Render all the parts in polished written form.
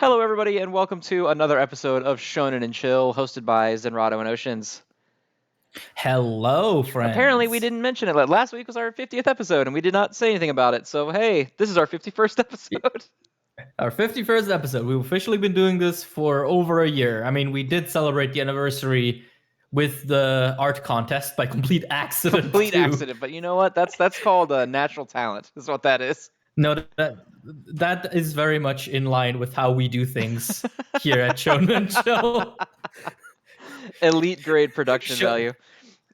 Hello, everybody, and welcome to another episode of Shonen and Chill, hosted by Zenrotto and Oceaniz. Hello, friends. Apparently, we didn't mention it. Last week was our 50th episode, and we did not say anything about it. So, hey, this is our 51st episode. Our 51st episode. We've officially been doing this for over a year. I mean, we did celebrate the anniversary with the art contest by complete accident. Complete accident, but you know what? That's called natural talent. Is what that is. No, that is very much in line with how we do things here at Shonen Chill. Elite grade production value.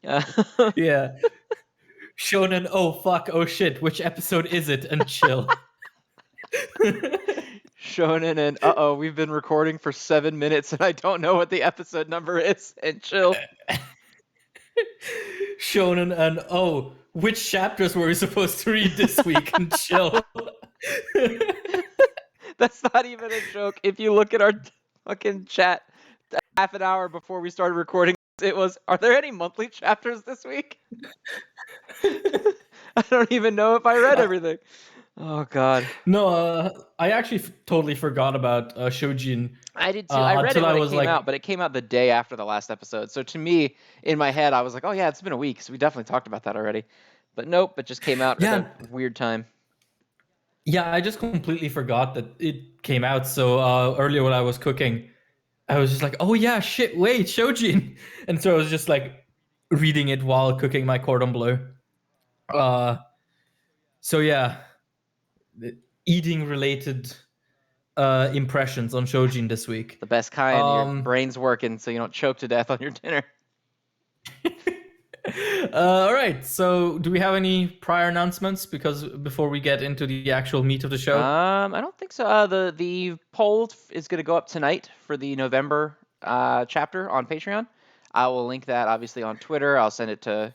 Yeah. Shonen, oh fuck, oh shit, which episode is it? And chill. Shonen and uh-oh, we've been recording for 7 minutes and I don't know what the episode number is, and chill. Shonen and oh, which chapters were we supposed to read this week? And chill. That's not even a joke. If you look at our fucking chat half an hour before we started recording, it was, are there any monthly chapters this week? I don't even know if I read everything. Oh, God. No, I actually totally forgot about Choujin. I did too. I read it when it came out, but it came out the day after the last episode. So to me, in my head, I was like, oh, yeah, it's been a week. So we definitely talked about that already. But nope, it just came out at a weird time. Yeah, I just completely forgot that it came out. So earlier when I was cooking, I was just like, oh, yeah, shit, wait, Choujin. And so I was just like reading it while cooking my cordon bleu. So yeah, eating related impressions on Choujin this week. The best kind. Your brain's working so you don't choke to death on your dinner. All right. So, do we have any prior announcements? Because before we get into the actual meat of the show, I don't think so. The poll is going to go up tonight for the November chapter on Patreon. I will link that obviously on Twitter. I'll send it to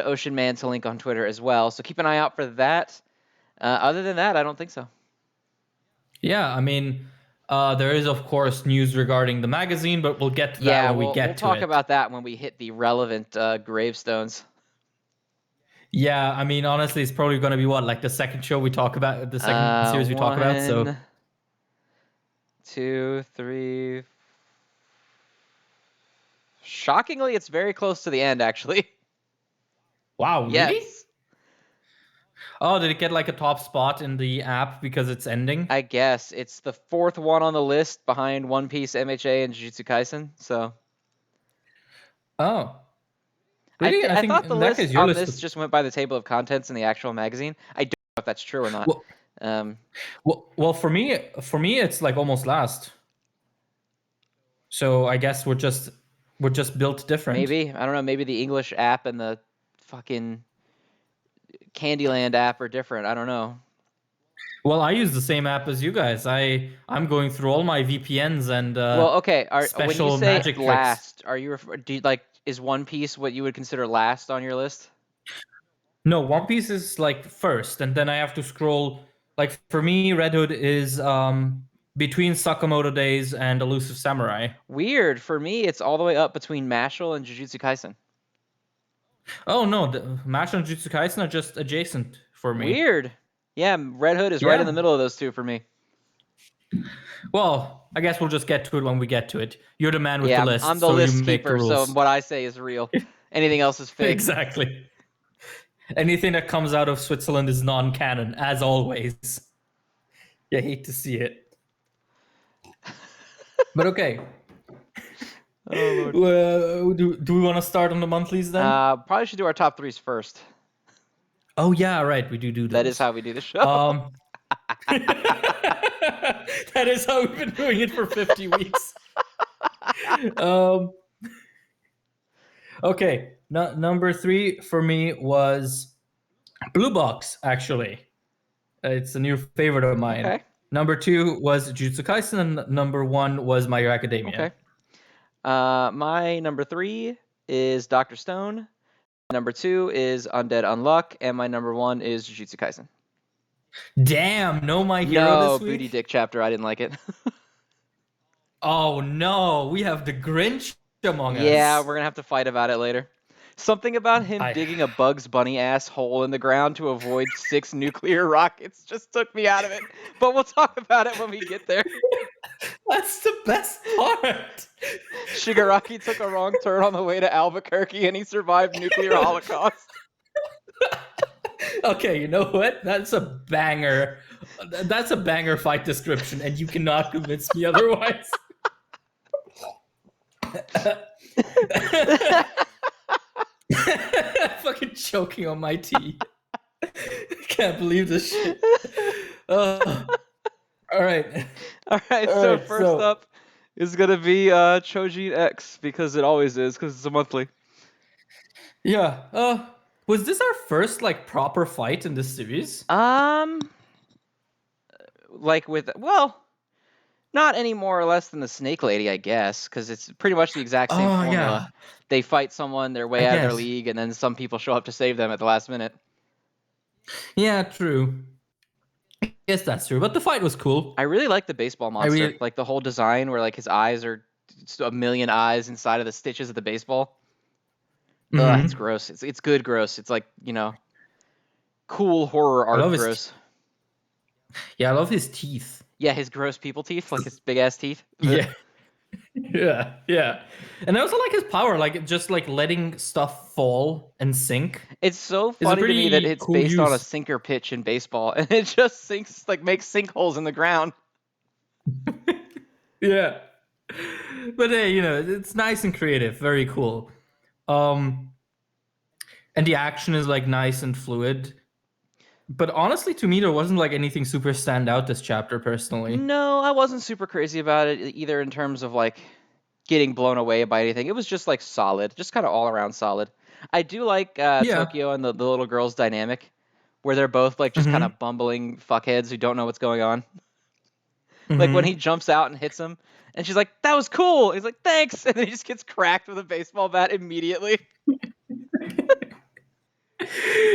Ocean Man to link on Twitter as well. So keep an eye out for that. Other than that, I don't think so. Yeah, I mean, there is of course news regarding the magazine, but we'll get to that when we get to it. We'll talk about that when we hit the relevant gravestones. Yeah, I mean, honestly, it's probably going to be what, like the second show we talk about, the second series we talk about. So 1, 2, 3. Shockingly, it's very close to the end, actually. Wow, really? Yes. Oh, did it get like a top spot in the app because it's ending? I guess. It's the 4th one on the list behind One Piece, MHA, and Jujutsu Kaisen, so. Oh. Really? I thought the list on this just went by the table of contents in the actual magazine. I don't know if that's true or not. Well, for me, it's like almost last. So I guess we're just built different. Maybe. I don't know. Maybe the English app and the fucking Candyland app are different. I don't know. Well, I use the same app as you guys. I'm going through all my VPNs and well, okay. Special when you say magic last, tricks. are you is One Piece what you would consider last on your list? No, One Piece is like first, and then I have to scroll. Like for me, Red Hood is between Sakamoto Days and Elusive Samurai. Weird. For me, it's all the way up between Mashle and Jujutsu Kaisen. Oh no, Mashle and Jujutsu Kaisen are just adjacent for me. Weird. Yeah, Red Hood is right in the middle of those two for me. Well, I guess we'll just get to it when we get to it. You're the man with the list. I'm the list keeper, so what I say is real. Anything else is fake. Exactly. Anything that comes out of Switzerland is non-canon, as always. You hate to see it. But okay. Oh, do we want to start on the monthlies then? Probably should do our top 3s first. Oh yeah, right. We do those. That is how we do the show. That is how we've been doing it for 50 weeks. Okay, number 3 for me was Blue Box. Actually, it's a new favorite of mine. Okay. Number 2 was Jujutsu Kaisen, and number 1 was My Hero Academia. Okay. My number 3 is Dr. Stone. Number 2 is Undead Unluck, and my number 1 is Jujutsu Kaisen. Damn, no My Hero this week? Booty Dick chapter. I didn't like it. Oh no, we have the Grinch among us. Yeah, we're gonna have to fight about it later. Something about him digging a Bugs Bunny ass hole in the ground to avoid 6 nuclear rockets just took me out of it. But we'll talk about it when we get there. That's the best part. Shigaraki took a wrong turn on the way to Albuquerque and he survived nuclear holocaust. Okay, you know what? That's a banger. That's a banger fight description, and you cannot convince me otherwise. Fucking choking on my tea. Can't believe this shit. All right. So first up is gonna be Choujin X, because it always is, because it's a monthly. Yeah. Was this our first like proper fight in this series? Like with, well, not any more or less than the Snake Lady, I guess, because it's pretty much the exact same formula. Yeah. They fight someone, they're way out of their league, and then some people show up to save them at the last minute. Yeah, true. Yes, that's true. But the fight was cool. I really like the baseball monster, like the whole design where like his eyes are just a million eyes inside of the stitches of the baseball. Ugh, it's gross. It's good gross. It's like, you know, cool horror art gross. Yeah, I love his teeth. Yeah, his gross people teeth, like his big ass teeth. Yeah. Yeah. And I also like his power, like just like letting stuff fall and sink. It's so funny to me that it's based on a sinker pitch in baseball, and it just sinks, like makes sinkholes in the ground. Yeah. But hey, you know, it's nice and creative, very cool. And the action is like nice and fluid. But honestly, to me, there wasn't like anything super stand out this chapter personally. No, I wasn't super crazy about it either in terms of like getting blown away by anything. It was just like solid, just kind of all around solid. I do like Tokyo and the little girl's dynamic, where they're both like just kind of bumbling fuckheads who don't know what's going on. Like when he jumps out and hits him, and she's like, "That was cool." He's like, "Thanks," and then he just gets cracked with a baseball bat immediately.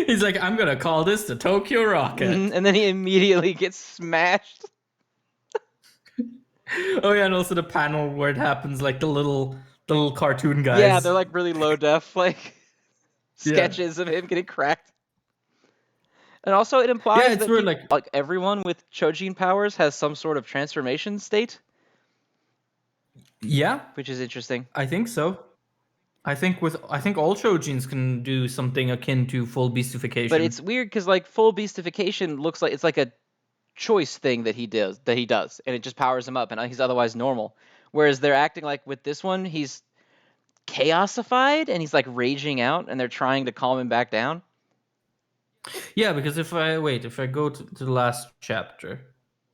He's like, "I'm gonna call this the Tokyo Rocket," and then he immediately gets smashed. Oh yeah, and also the panel where it happens, like the little cartoon guys. Yeah, they're like really low def, like sketches of him getting cracked. And also, it implies that weird, like everyone with Choujin powers has some sort of transformation state. Yeah, which is interesting. I think so. I think all Choujins can do something akin to full beastification. But it's weird because like full beastification looks like it's like a choice thing that he does, and it just powers him up, and he's otherwise normal. Whereas they're acting like with this one, he's chaosified and he's like raging out, and they're trying to calm him back down. Yeah, because if I go to the last chapter,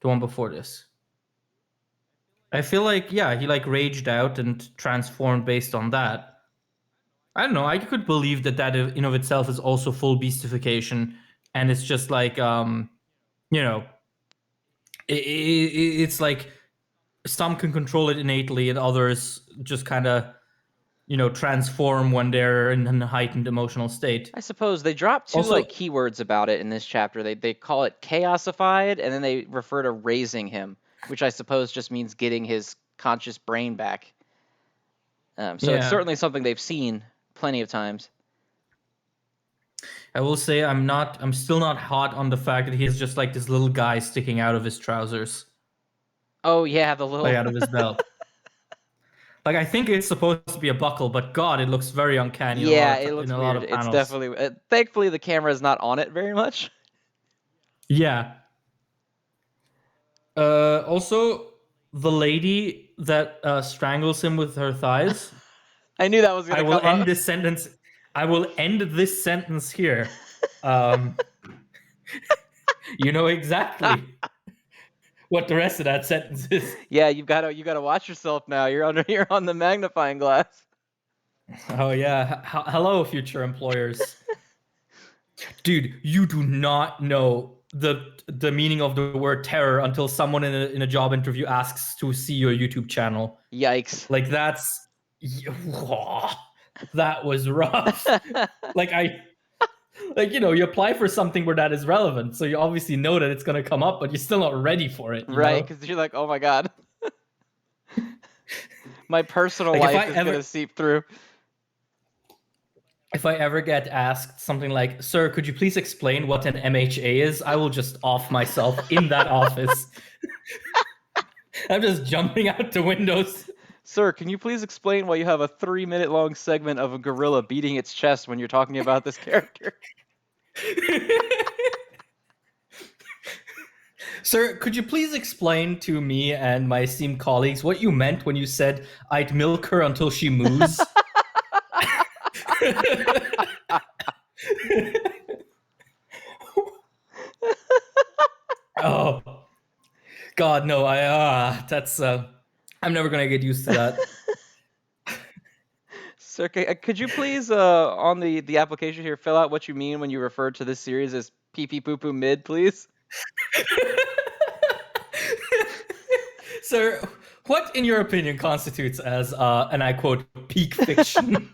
the one before this, I feel like he like raged out and transformed based on that. I don't know. I could believe that in of itself is also full beastification, and it's just like you know, it's like some can control it innately, and others just kind of, you know, transform when they're in a heightened emotional state. I suppose they drop two like keywords about it in this chapter. They call it chaosified, and then they refer to raising him, which I suppose just means getting his conscious brain back. So it's certainly something they've seen plenty of times. I will say I'm still not hot on the fact that he's just like this little guy sticking out of his trousers. Oh yeah, the little like out of his belt. Like, I think it's supposed to be a buckle, but God, it looks very uncanny. Yeah, it looks weird. It's definitely. Thankfully, the camera is not on it very much. Yeah. Also, the lady that strangles him with her thighs. I knew that was going to come up. I will end this sentence here. You know exactly what the rest of that sentence is. Yeah, you gotta watch yourself now. You're on the magnifying glass. Oh yeah. Hello, future employers. Dude, you do not know the meaning of the word terror until someone in a job interview asks to see your YouTube channel. Yikes. Like that was rough. Like, you know, you apply for something where that is relevant, so you obviously know that it's going to come up, but you're still not ready for it. Right, because you're like, oh my God. My personal life is going to seep through. If I ever get asked something like, "Sir, could you please explain what an MHA is?" I will just off myself in that office. I'm just jumping out the windows. Sir, can you please explain why you have a 3-minute long segment of a gorilla beating its chest when you're talking about this character? Sir, could you please explain to me and my esteemed colleagues what you meant when you said I'd milk her until she moos? Oh, God, no! I'm never gonna get used to that. Sir, could you please, on the application here, fill out what you mean when you refer to this series as pee pee poo poo mid, please? Sir, what, in your opinion, constitutes as, and I quote, peak fiction?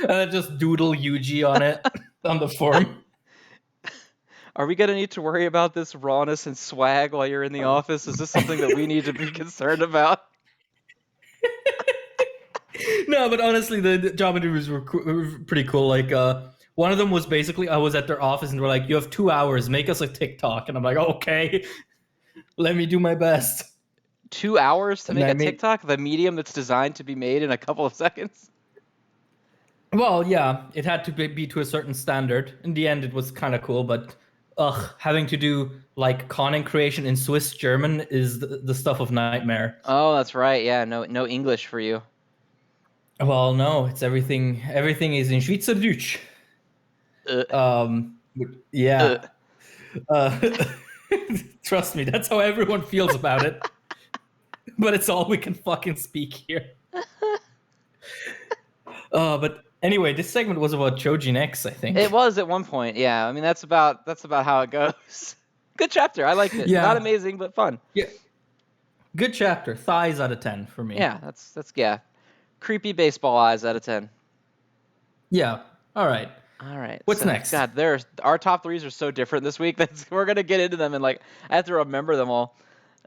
Just doodle Yuji on it, on the form. Are we gonna need to worry about this rawness and swag while you're in the office? Is this something that we need to be concerned about? No, but honestly, the job interviews were pretty cool. Like, one of them was basically, I was at their office and they were like, you have 2 hours, make us a TikTok. And I'm like, okay, let me do my best. 2 hours to make a TikTok? The medium that's designed to be made in a couple of seconds? Well, yeah, it had to be to a certain standard. In the end, it was kind of cool, but having to do like content creation in Swiss German is the stuff of nightmare. Oh, that's right. Yeah, no English for you. Well, no, it's everything. Everything is in Schweizerdeutsch. Yeah. Trust me, that's how everyone feels about it. But it's all we can fucking speak here. But anyway, this segment was about Choujin X, I think. It was at one point, yeah. I mean, that's about how it goes. Good chapter. I liked it. Yeah. Not amazing, but fun. Yeah. Good chapter. Thighs out of 10 for me. Yeah, that's yeah. Creepy baseball eyes out of 10. Yeah. All right. What's next? God, our top threes are so different this week that we're gonna get into them and like I have to remember them all.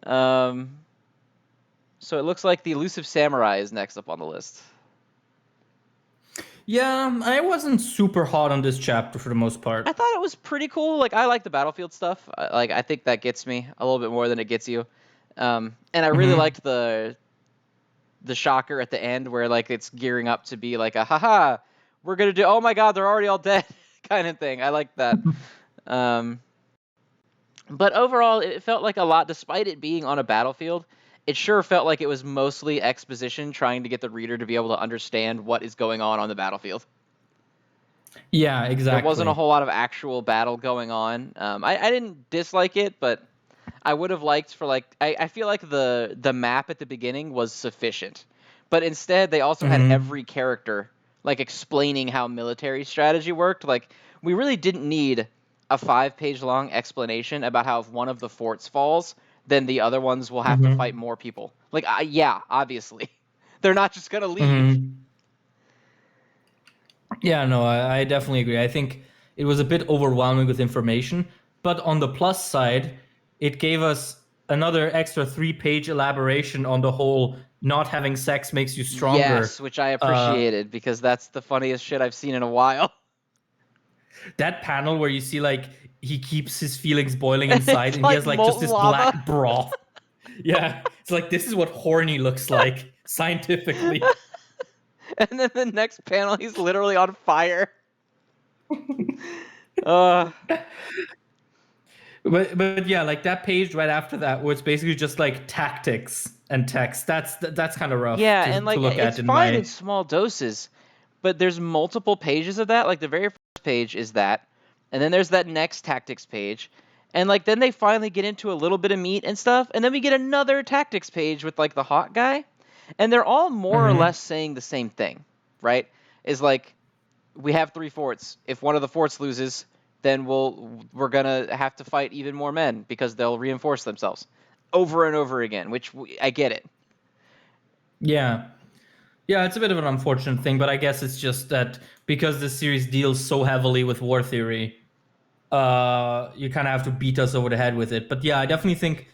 So it looks like the Elusive Samurai is next up on the list. Yeah, I wasn't super hot on this chapter for the most part. I thought it was pretty cool. Like I like the battlefield stuff. I think that gets me a little bit more than it gets you. And I really liked the shocker at the end where like it's gearing up to be like a haha, we're gonna do, oh my god, they're already all dead kind of thing. I like that. But overall, it felt like a lot, despite it being on a battlefield. It sure felt like it was mostly exposition, trying to get the reader to be able to understand what is going on the battlefield. Yeah, exactly. There wasn't a whole lot of actual battle going on. I didn't dislike it, but I would have liked for like I feel like the map at the beginning was sufficient, but instead they also had every character like explaining how military strategy worked. Like we really didn't need a 5-page long explanation about how if one of the forts falls, then the other ones will have to fight more people. Like yeah, obviously, they're not just gonna leave. Yeah, no, I definitely agree. I think it was a bit overwhelming with information, but on the plus side, it gave us another extra 3-page elaboration on the whole not having sex makes you stronger. Yes, which I appreciated because that's the funniest shit I've seen in a while. That panel where you see like he keeps his feelings boiling inside and like he has like just this lava. black broth. Yeah, it's like this is what horny looks like scientifically. And then the next panel, he's literally on fire. But yeah, like that page right after that, where it's basically just like tactics and text. That's kind of rough. Yeah, and like it's fine in small doses, but there's multiple pages of that. Like the very first page is that, and then there's that next tactics page, and like then they finally get into a little bit of meat and stuff, and then we get another tactics page with like the hot guy, and they're all more or less saying the same thing, right? Is like we have 3 forts. If one of the forts loses, then we're gonna have to fight even more men because they'll reinforce themselves over and over again. Which I get it. Yeah, it's a bit of an unfortunate thing, but I guess it's just that because this series deals so heavily with war theory, you kind of have to beat us over the head with it. But yeah, I definitely think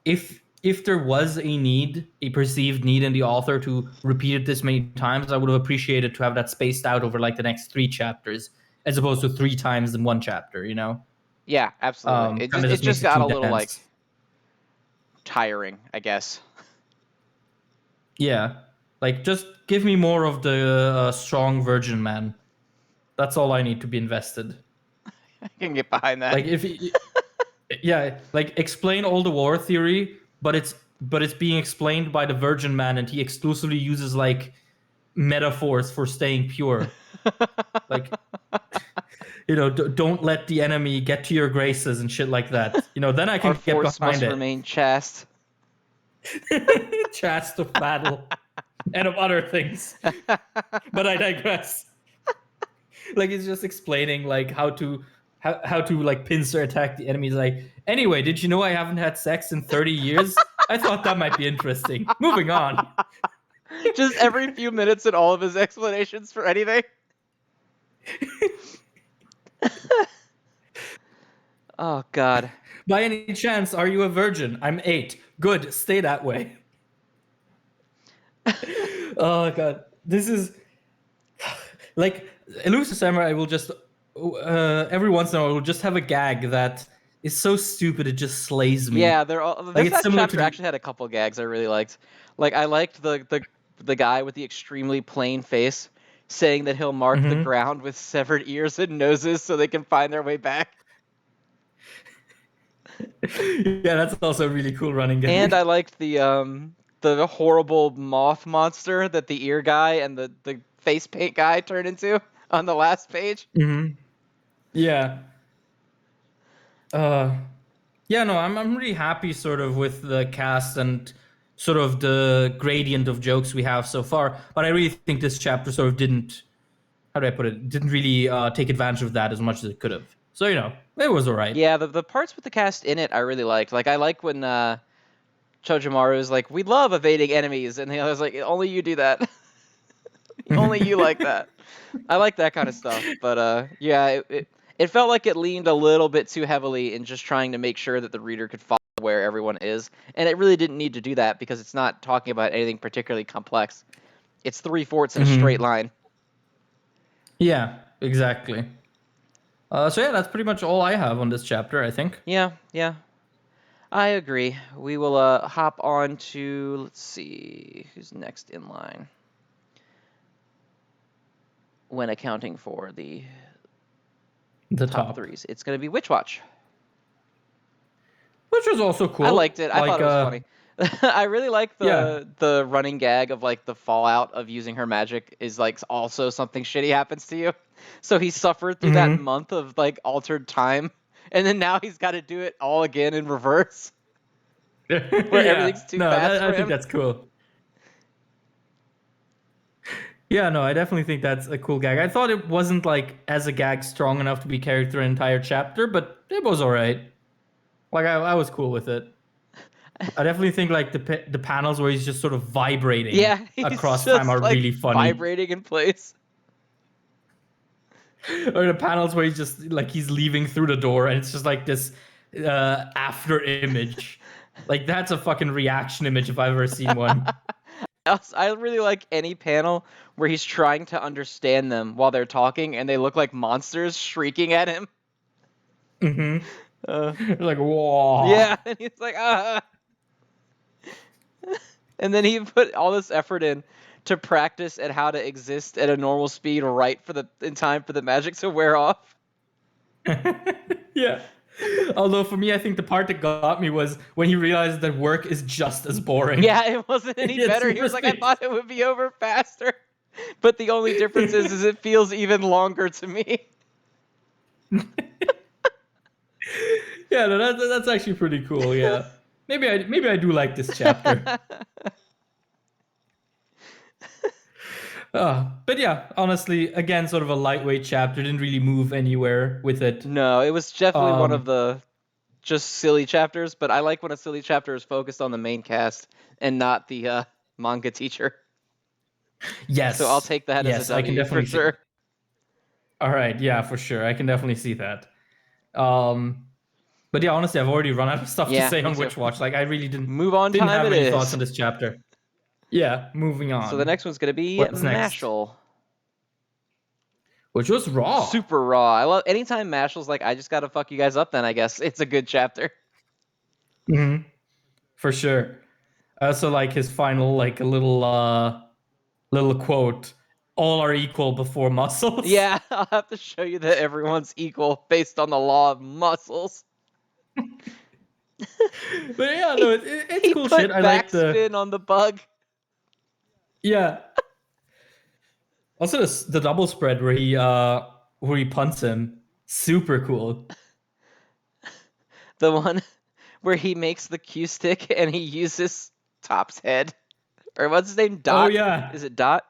if there was a perceived need in the author to repeat it this many times, I would have appreciated to have that spaced out over like the next 3 chapters, as opposed to 3 times in 1 chapter, you know? Yeah, absolutely. It just got a little dense. Like tiring, I guess. Yeah, like just give me more of the strong virgin man. That's all I need to be invested. I can get behind that. Like yeah, like explain all the war theory, but it's being explained by the virgin man, and he exclusively uses like metaphors for staying pure. Like, don't let the enemy get to your graces and shit like that. Then I Our can get force behind must it. remain chaste. Chaste of battle and of other things. But I digress. Like, it's just explaining like how to like pincer attack the enemy. He's like, anyway, did you know I haven't had sex in 30 years? I thought that might be interesting. Moving on. Just every few minutes in all of his explanations for anything. Oh, God. By any chance, are you a virgin? I'm 8. Good, stay that way. Oh, God. This is... Like, Elusive Samurai will just... every once in a while, will just have a gag that is so stupid it just slays me. Yeah, they're all... Like, This chapter actually had a couple gags I really liked. Like, I liked the guy with the extremely plain face saying that he'll mark the ground with severed ears and noses so they can find their way back. Yeah, that's also a really cool running gag. And I liked the horrible moth monster that the ear guy and the face paint guy turned into on the last page. Yeah. Yeah, no, I'm really happy sort of with the cast and sort of the gradient of jokes we have so far. But I really think this chapter sort of didn't, how do I put it, didn't really take advantage of that as much as it could have. So, it was all right. Yeah, the parts with the cast in it I really liked. Like, I like when Chojimaru is like, we love evading enemies. And the other's like, only you do that. Only you like that. I like that kind of stuff. But yeah, it felt like it leaned a little bit too heavily in just trying to make sure that the reader could follow where everyone is. And it really didn't need to do that because it's not talking about anything particularly complex. It's 3 forts in a straight line. Yeah, exactly. So yeah, that's pretty much all I have on this chapter, I think. Yeah. I agree. We will hop on to, let's see, who's next in line. When accounting for the top threes. It's going to be Witch Watch. Which was also cool. I liked it. I thought it was funny. I really like the running gag of like the fallout of using her magic is like also something shitty happens to you. So he suffered through that month of like altered time, and then now he's got to do it all again in reverse. Where everything's too fast for him. I think that's cool. Yeah, no, I definitely think that's a cool gag. I thought it wasn't like as a gag strong enough to be carried through an entire chapter, but it was all right. Like I was cool with it. I definitely think like the panels where he's just sort of vibrating across time are really funny. Vibrating in place. Or the panels where he's just like he's leaving through the door and it's just like this after image. Like that's a fucking reaction image if I've ever seen one. I really like any panel where he's trying to understand them while they're talking and they look like monsters shrieking at him. Like, whoa. Yeah, and he's like, ah. And then he put all this effort in to practice at how to exist at a normal speed in time for the magic to wear off. Yeah. Although for me, I think the part that got me was when he realized that work is just as boring. Yeah, it wasn't any better. He was like, I thought it would be over faster. But the only difference is it feels even longer to me. Yeah, no, that's actually pretty cool, yeah. Maybe I do like this chapter. But yeah, honestly, again, sort of a lightweight chapter. Didn't really move anywhere with it. No, it was definitely one of the just silly chapters, but I like when a silly chapter is focused on the main cast and not the manga teacher. Yes. So I'll take that as a W, I can definitely for sure. All right, yeah, for sure. I can definitely see that. But yeah, honestly, I've already run out of stuff to say on Witch Watch. Like, I really didn't have any thoughts on this chapter. Yeah, moving on. So the next one's going to be Mashle. Which was raw. Super raw. I love anytime Mashle's like, I just got to fuck you guys up then, I guess. It's a good chapter. for sure. I also like his final, like a little quote. All are equal before muscles. Yeah, I'll have to show you that everyone's equal based on the law of muscles. But yeah, no, He, it's he cool shit. put I like the backspin on the bug. yeah. Also, the double spread where he punts him, super cool. The one where he makes the Q stick and he uses Top's head. Or what's his name? Oh Dot? yeah, Is it Dot?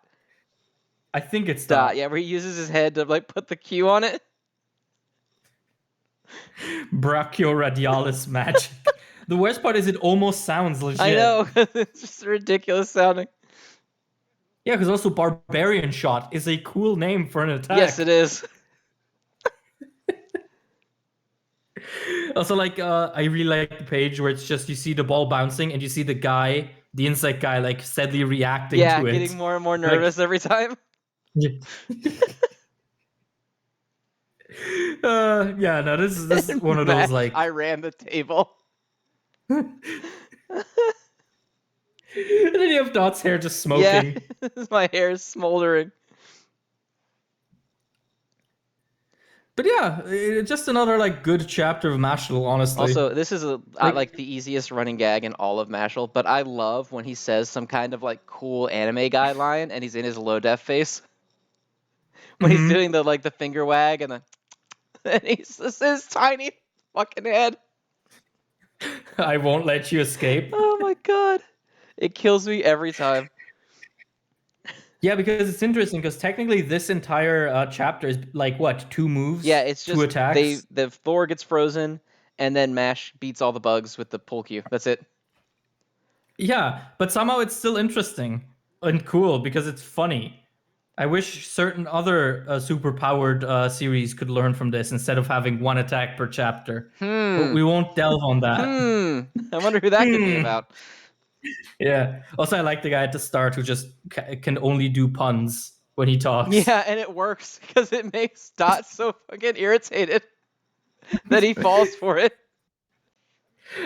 I think it's Dot. Dot. Yeah, where he uses his head to like put the Q on it. Brachioradialis magic. The worst part is it almost sounds legit. I know, it's just ridiculous sounding. Yeah, because also Barbarian Shot is a cool name for an attack. Yes, it is. Also, like, I really like the page where it's just you see the ball bouncing and you see the insect guy, like steadily reacting Yeah, to it. getting more and more nervous every time. Yeah. Yeah, no, this is one of those like I ran the table. and then you have Dot's hair just smoking. Yeah, my hair is smoldering. But yeah, just another like good chapter of Mashle, honestly. Also, this is like the easiest running gag in all of Mashle, but I love when he says some kind of like cool anime guy line and he's in his low def face. When he's doing the finger wag and he's just his tiny fucking head. I won't let you escape. Oh my god. It kills me every time. Yeah, because it's interesting because technically this entire chapter is like what, 2 moves? Yeah, it's just 2 attacks. the floor gets frozen and then Mash beats all the bugs with the pull cue. That's it. Yeah, but somehow it's still interesting and cool because it's funny. I wish certain other super-powered series could learn from this instead of having 1 attack per chapter. But we won't delve on that. I wonder who that could be about. Yeah. Also, I like the guy at the start who just can only do puns when he talks. Yeah, and it works because it makes Dot so fucking irritated that he falls for it.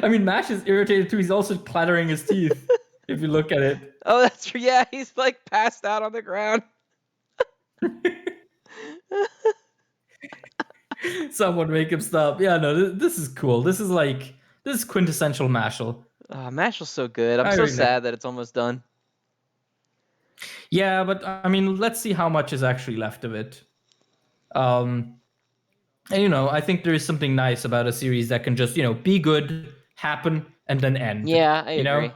I mean, Mash is irritated too. He's also clattering his teeth if you look at it. Oh, that's true. Yeah, he's like passed out on the ground. Someone make him stop. Yeah, no, this is cool. This is quintessential Mashle. Mashle's so good. I'm so sad that it's almost done. Yeah, but I mean, let's see how much is actually left of it. And I think there is something nice about a series that can just, be good, happen, and then end. Yeah, I agree.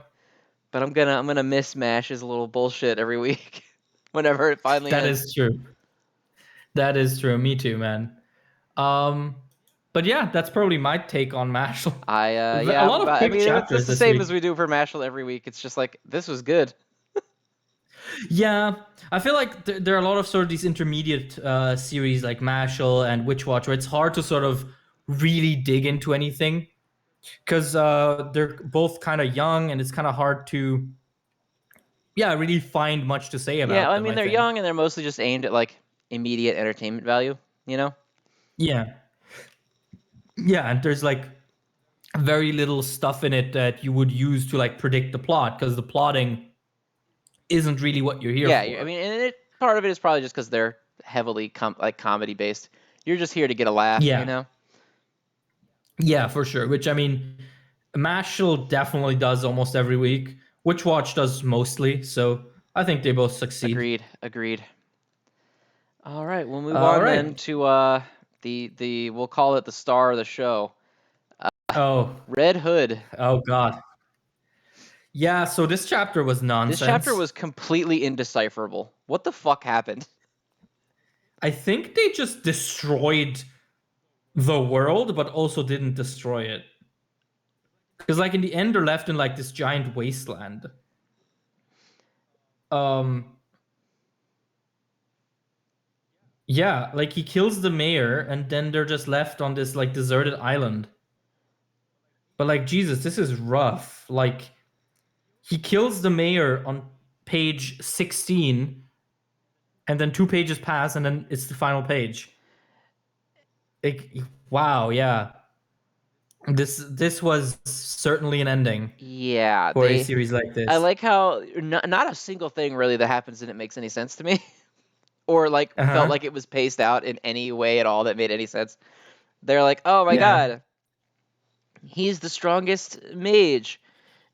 But I'm gonna miss Mash's little bullshit every week. Whenever it finally ends. That is true. That is true. Me too, man. But yeah, that's probably my take on Mashle. Yeah, a lot of quick chapters. It's the same as we do for Mashle every week. It's just like this was good. Yeah, I feel like there are a lot of sort of these intermediate series like Mashle and Witch Watch where it's hard to sort of really dig into anything because they're both kind of young and it's kind of hard to really find much to say about them. Yeah, I mean they're young and they're mostly just aimed at like immediate entertainment value, Yeah. Yeah, and there's like very little stuff in it that you would use to like predict the plot because the plotting isn't really what you're here for. Yeah, I mean, and part of it is probably just because they're heavily comedy based. You're just here to get a laugh, Yeah, for sure. Which I mean, Mashle definitely does almost every week. Witch Watch does mostly, so I think they both succeed. Agreed. All right, we'll move on then to we'll call it the star of the show. Red Hood. Oh god. Yeah, so this chapter was nonsense. This chapter was completely indecipherable. What the fuck happened? I think they just destroyed the world, but also didn't destroy it. Because like in the end, they're left in like this giant wasteland. Yeah, like he kills the mayor, and then they're just left on this like deserted island. But like Jesus, this is rough. Like he kills the mayor on page 16, and then 2 pages pass, and then it's the final page. Like, wow, yeah. This was certainly an ending Yeah, for a series like I this. like how not a single thing really that happens in it makes any sense to me, or like felt Uh-huh. like it was paced out in any way at all that made any sense. They're like, oh my Yeah. god, he's the strongest mage.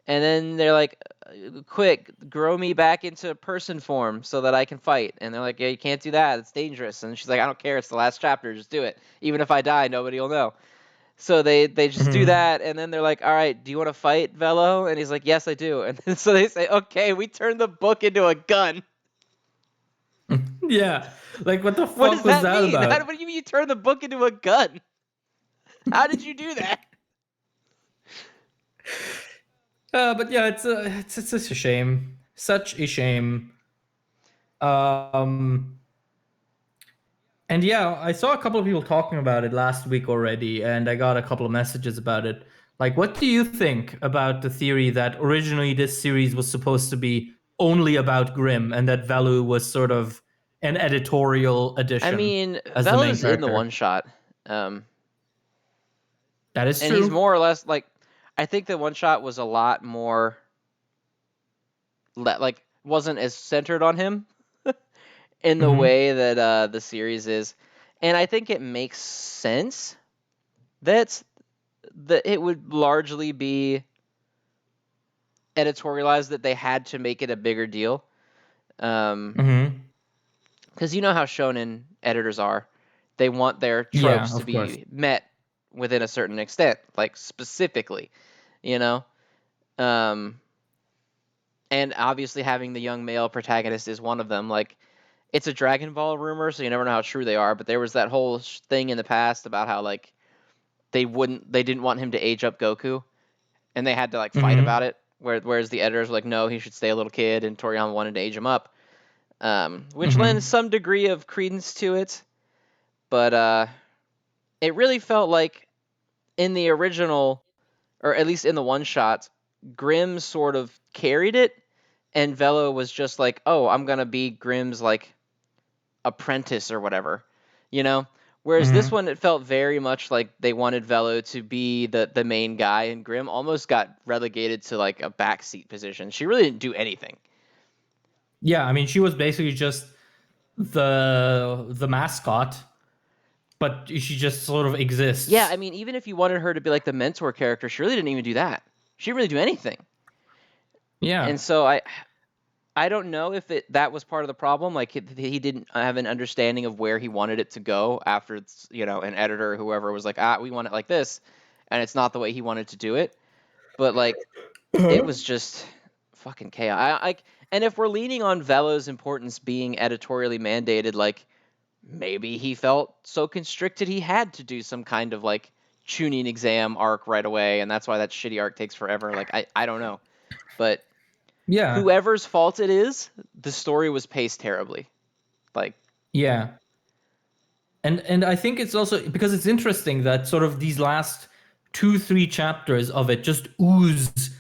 And then they're like, quick, grow me back into person form so that I can fight. And they're like, yeah, you can't do that. It's dangerous. And she's like, I don't care. It's the last chapter. Just do it. Even if I die, nobody will know. So they just do Hmm. that. And then they're like, all right, do you want to fight, Velo? And he's like, yes, I do. And then, so they say, okay, we turned the book into a gun. Yeah. Like, what the What does fuck was that that mean? about? What do you mean you turn the book into a gun? How did you do that? But yeah, it's such a shame. Such a shame. Um, and yeah, I saw a couple of people talking about it last week already, and I got a couple of messages about it. Like, what do you think about the theory that originally this series was supposed to be only about Grimm, and that Velu was sort of an editorial I addition mean, as the main Velo's in the character? one shot. Um, That is and he's true. more or less like, I think the one shot was a lot more like wasn't as centered on him in the Hmm. way that the series is, and I think it makes sense that it would largely be editorialized, that they had to make it a bigger deal, because Hmm. you know how shonen editors are. They want their Yeah, tropes to of course. be met within a certain extent, like specifically, you know. Um, and obviously having the young male protagonist is one of them. Like, it's a Dragon Ball rumor, so you never know how true they are. But there was that whole thing in the past about how like they didn't want him to age up Goku, and they had to like fight about Hmm. it. Whereas the editors were like, no, he should stay a little kid, and Toriyama wanted to age him up, which lends Hmm. some degree of credence to it. But it really felt like in the original, or at least in the one shot, Grimm sort of carried it, and Velo was just like, oh, I'm gonna be Grimm's like apprentice or whatever, you know. Whereas this Hmm. one, it felt very much like they wanted Velo to be the main guy, and Grimm almost got relegated to like a backseat position. She really didn't do anything. Yeah, I mean, she was basically just the mascot, but she just sort of Yeah, I exists. mean, even if you wanted her to be like the mentor character, she really didn't even do that. She didn't really do anything. Yeah. And so I don't know if that was part of the problem. Like he didn't have an understanding of where he wanted it to go after an editor or whoever was like, we want it like this, and it's not the way he wanted to do it. But like it was just fucking chaos. And if we're leaning on Velo's importance being editorially mandated, like maybe he felt so constricted he had to do some kind of like tuning exam arc right away, and that's why that shitty arc takes forever. Like I don't know, but Yeah. whoever's fault it is, the story was paced terribly. Like Yeah. And I think it's also because it's interesting that sort of these last 2 3 chapters of it just ooze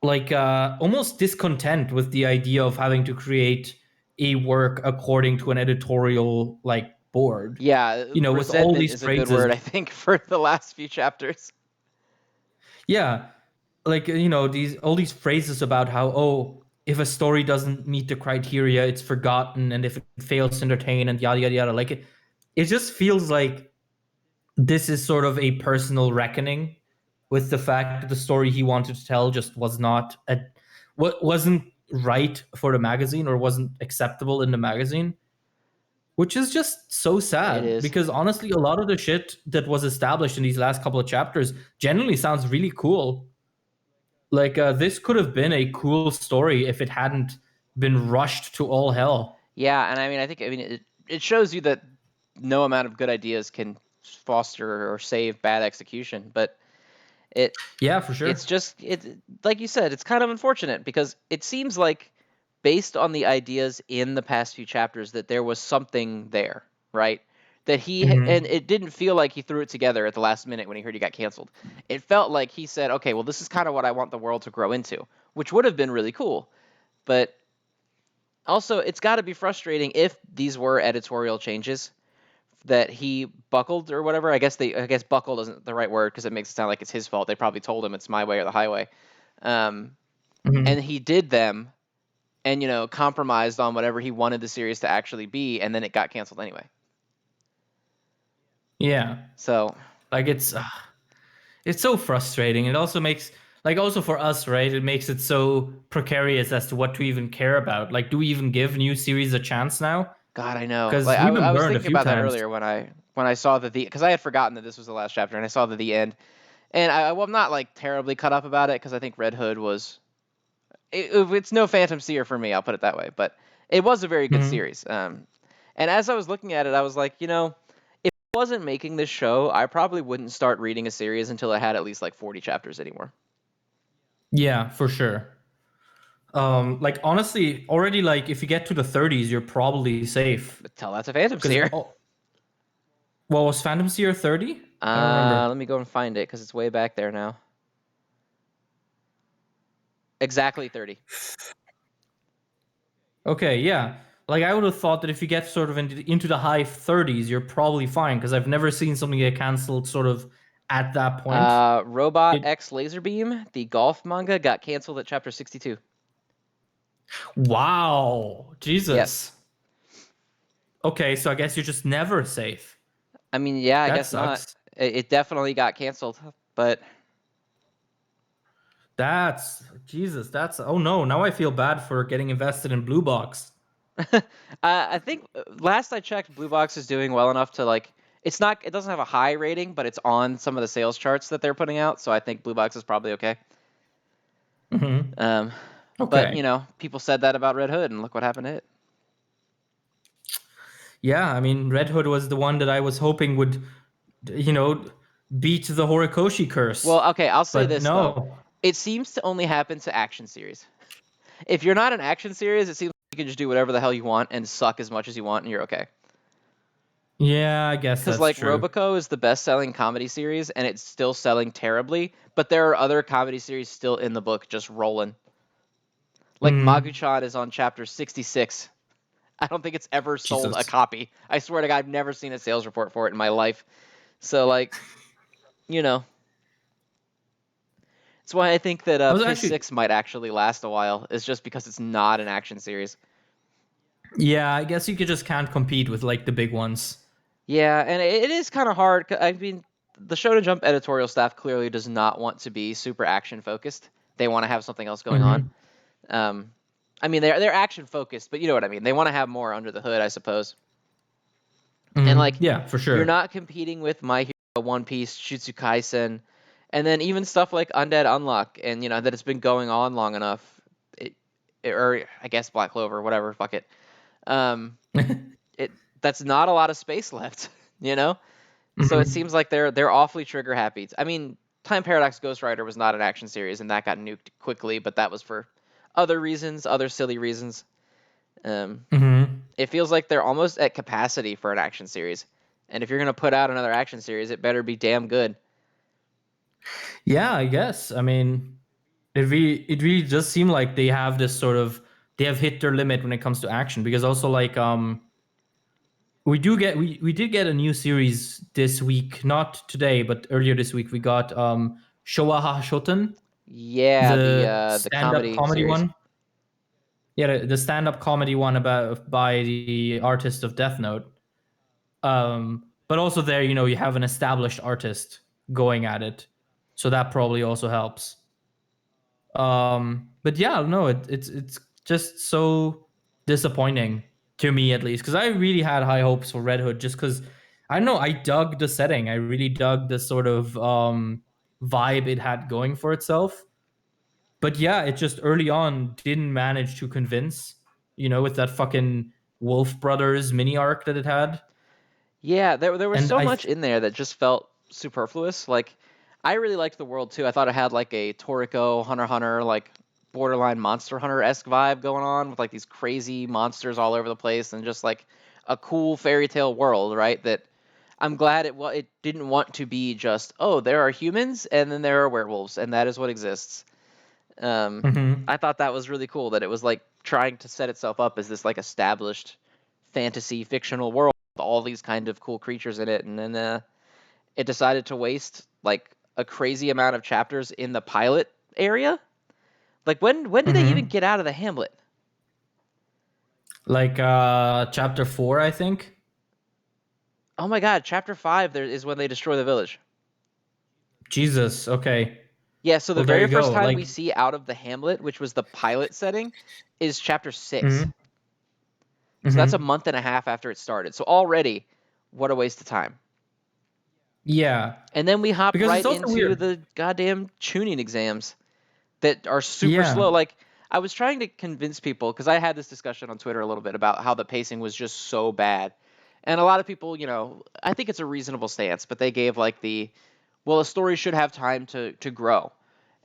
like almost discontent with the idea of having to create a work according to an editorial like board. yeah, You know, with all resentment these is a good phrases. word I think for the last few chapters. Yeah, like these all these phrases about how, oh, if a story doesn't meet the criteria, it's forgotten, and if it fails to entertain, and yada yada yada. Like it just feels like this is sort of a personal reckoning with the fact that the story he wanted to tell just wasn't right for the magazine, or wasn't acceptable in the magazine, which is just so It sad is. because honestly a lot of the shit that was established in these last couple of chapters genuinely sounds really cool. Like this could have been a cool story if it hadn't been rushed to all hell. Yeah, and I mean it shows you that no amount of good ideas can foster or save bad execution, but it Yeah, for it's sure. just like you said, it's kind of unfortunate because it seems like based on the ideas in the past few chapters that there was something there, right? That and Hmm. it didn't feel like he threw it together at the last minute when he heard he got canceled. It felt like he said, "Okay, well this is kind of what I want the world to grow into," which would have been really cool. But also, it's got to be frustrating if these were editorial changes that he buckled or whatever. I guess buckled isn't the right word because it makes it sound like it's his fault. They probably told him it's my way or the highway. And he did them and, compromised on whatever he wanted the series to actually be, and then it got canceled anyway. Yeah. So, like, it's so frustrating. It also makes, like, also for us, right? It makes it so precarious as to what to even care about. Like, do we even give new series a chance now? God, I know. Because Like we've been I was burned a thinking few about that times. earlier when I saw because I had forgotten that this was the last chapter, and I saw the end, and I'm not like terribly cut up about it because I think Red Hood was it's no Phantom Seer for me. I'll put it that way, but it was a very good series. And as I was looking at it, I was like, if I wasn't making this show, I probably wouldn't start reading a series until it had at least like 40 chapters anymore. Yeah, for sure. Like, honestly, already, like, if you get to the 30s, you're probably safe. But tell that to Phantom Because, Seer. well, was Phantom Seer 30? I don't remember. Let me go and find it because it's way back there now. Exactly 30. Okay, yeah. Like, I would have thought that if you get sort of into the high 30s, you're probably fine, because I've never seen something get canceled sort of at that point. Robot X Laserbeam, the golf manga, got canceled at chapter 62. Wow. Jesus. Yes. Okay, so I guess you're just never safe. I mean, yeah, I That guess not. sucks. It definitely got canceled, but Jesus, oh no, now I feel bad for getting invested in Blue Box. I think last I checked, Blue Box is doing well enough to like. It doesn't have a high rating, but it's on some of the sales charts that they're putting out. So I think Blue Box is probably okay. Okay. But people said that about Red Hood, and look what happened to it. Yeah, I mean, Red Hood was the one that I was hoping would, beat the Horikoshi curse. Well, okay, I'll say but this no. though. It seems to only happen to action series. If you're not an action series, it seems like you can just do whatever the hell you want and suck as much as you want, and you're okay. Yeah, I guess Because that's like true. Roboco is the best-selling comedy series, and it's still selling terribly. But there are other comedy series still in the book, just rolling. Like Magu-chan is on chapter 66. I don't think it's ever sold a copy. I swear to God, I've never seen a sales report for it in my life. So like, it's why I think that Piss 6 might actually last a while. Is just because it's not an action series. Yeah, I guess you just can't compete with like the big ones. Yeah, and it is kind of hard. I mean, the Shonen Jump editorial staff clearly does not want to be super action focused. They want to have something else going on. I mean, they're action focused, but you know what I mean. They want to have more under the hood, I suppose. And like, yeah, for sure. You're not competing with My Hero, One Piece, Jujutsu Kaisen, and then even stuff like Undead, Unluck, and that it's been going on long enough. Or I guess Black Clover, whatever. Fuck it. That's not a lot of space left, So it seems like they're awfully trigger happy. I mean, Time Paradox Ghost Rider was not an action series, and that got nuked quickly, but that was for other reasons, other silly reasons. It feels like they're almost at capacity for an action series, and if you're gonna put out another action series, it better be damn good. Yeah, I guess. I mean, it really does seem like they have this sort of, they have hit their limit when it comes to action, because also like we did get a new series this week, not today, but earlier this week we got Showa Shoten. Yeah, the stand-up comedy series. one. Yeah, the stand-up comedy one by the artist of Death Note. But also there, you have an established artist going at it, so that probably also helps. But yeah, no, it's just so disappointing to me, at least, because I really had high hopes for Red Hood, just because I don't know, I dug the setting, I really dug the sort of vibe it had going for itself. But yeah, it just early on didn't manage to convince, with that fucking Wolf Brothers mini arc that it had. Yeah, there was And so much in there that just felt superfluous. Like, I really liked the world too. I thought it had like a Toriko, Hunter x Hunter, like borderline Monster Hunter-esque vibe going on with like these crazy monsters all over the place and just like a cool fairy tale world, right? That I'm glad it didn't want to be just, oh, there are humans and then there are werewolves and that is what exists. I thought that was really cool that it was like trying to set itself up as this like established fantasy fictional world all these kind of cool creatures in it, and then it decided to waste like a crazy amount of chapters in the pilot area. Like when did they even Mm-hmm. get out of the hamlet? Like chapter 4, I think. Oh my god, chapter 5 there is when they destroy the village. Jesus. Okay. Yeah, so the Well, there very you first go. time Like. we see out of the hamlet, which was the pilot setting, is chapter 6. Mm-hmm. So that's a Mm-hmm. month and a half after it started. So already, what a waste of time. Yeah. And then we hop Because it's right also into weird. the goddamn tuning exams that are super Yeah. slow. Like, I was trying to convince people, because I had this discussion on Twitter a little bit about how the pacing was just so bad. And a lot of people, I think it's a reasonable stance, but they gave like well, a story should have time to grow.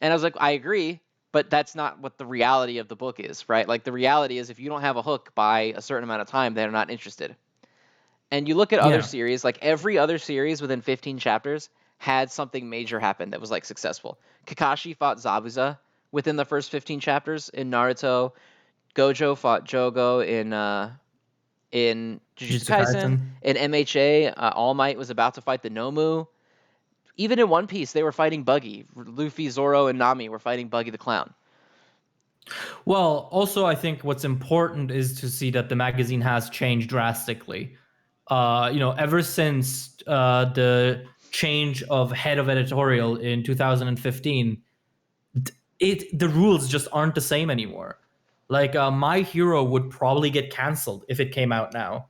And I was like, I agree, but that's not what the reality of the book is, right? Like, the reality is if you don't have a hook by a certain amount of time, they're not interested. And you look at other Yeah. series, like every other series within 15 chapters had something major happen that was like successful. Kakashi fought Zabuza within the first 15 chapters in Naruto. Gojo fought Jogo in Jujutsu Jujutsu Kaisen. Kaisen. In MHA, All Might was about to fight the Nomu. Even in One Piece, they were fighting Buggy. Luffy, Zoro, and Nami were fighting Buggy the Clown. Well, also, I think what's important is to see that the magazine has changed drastically. Ever since the change of head of editorial in 2015, the rules just aren't the same anymore. Like My Hero would probably get canceled if it came out now.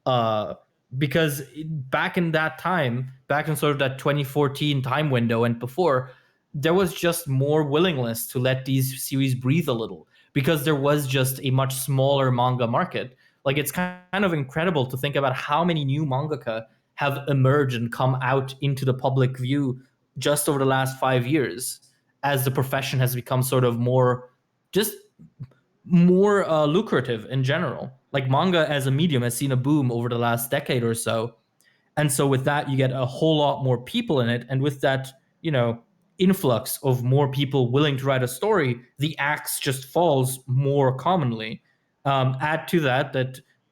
uh, because back in that time, back in sort of that 2014 time window and before, there was just more willingness to let these series breathe a little because there was just a much smaller manga market. Like it's kind of incredible to think about how many new mangaka have emerged and come out into the public view just over the last 5 years as the profession has become sort of just more lucrative in general. Like manga as a medium has seen a boom over the last decade or so. And so with that, you get a whole lot more people in it. And with that, influx of more people willing to write a story, the axe just falls more commonly. Add to that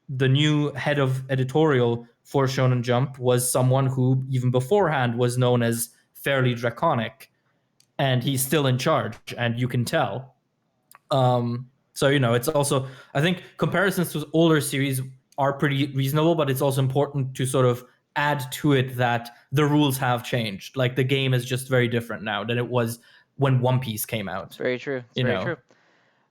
the new head of editorial for Shonen Jump was someone who, even beforehand, was known as fairly draconic. And he's still in charge, and you can tell. So it's also, I think comparisons to older series are pretty reasonable, but it's also important to sort of add to it that the rules have changed. Like the game is just very different now than it was when One Piece came It's out. very true. It's You very know. true.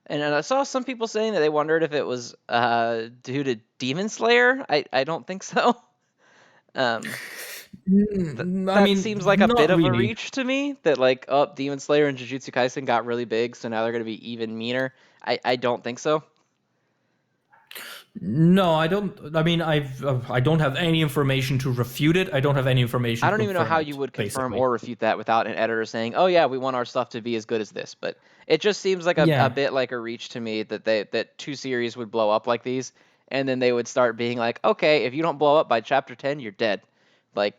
And I saw some people saying that they wondered if it was due to Demon Slayer. I don't think so. Um, I that seems mean, like a bit not of a really. reach to me. That like, oh, Demon Slayer and Jujutsu Kaisen got really big, so now they're going to be even meaner. I don't think so. No, I don't. I mean, I don't have any information to refute it. I don't have any information I to don't even know confirm how you it. would confirm Basically, or refute that without an editor saying, "Oh yeah, we want our stuff to be as good as this." But it just seems like a yeah. bit like a reach to me that two series would blow up like these, and then they would start being like, "Okay, if you don't blow up by chapter 10, you're dead." Like,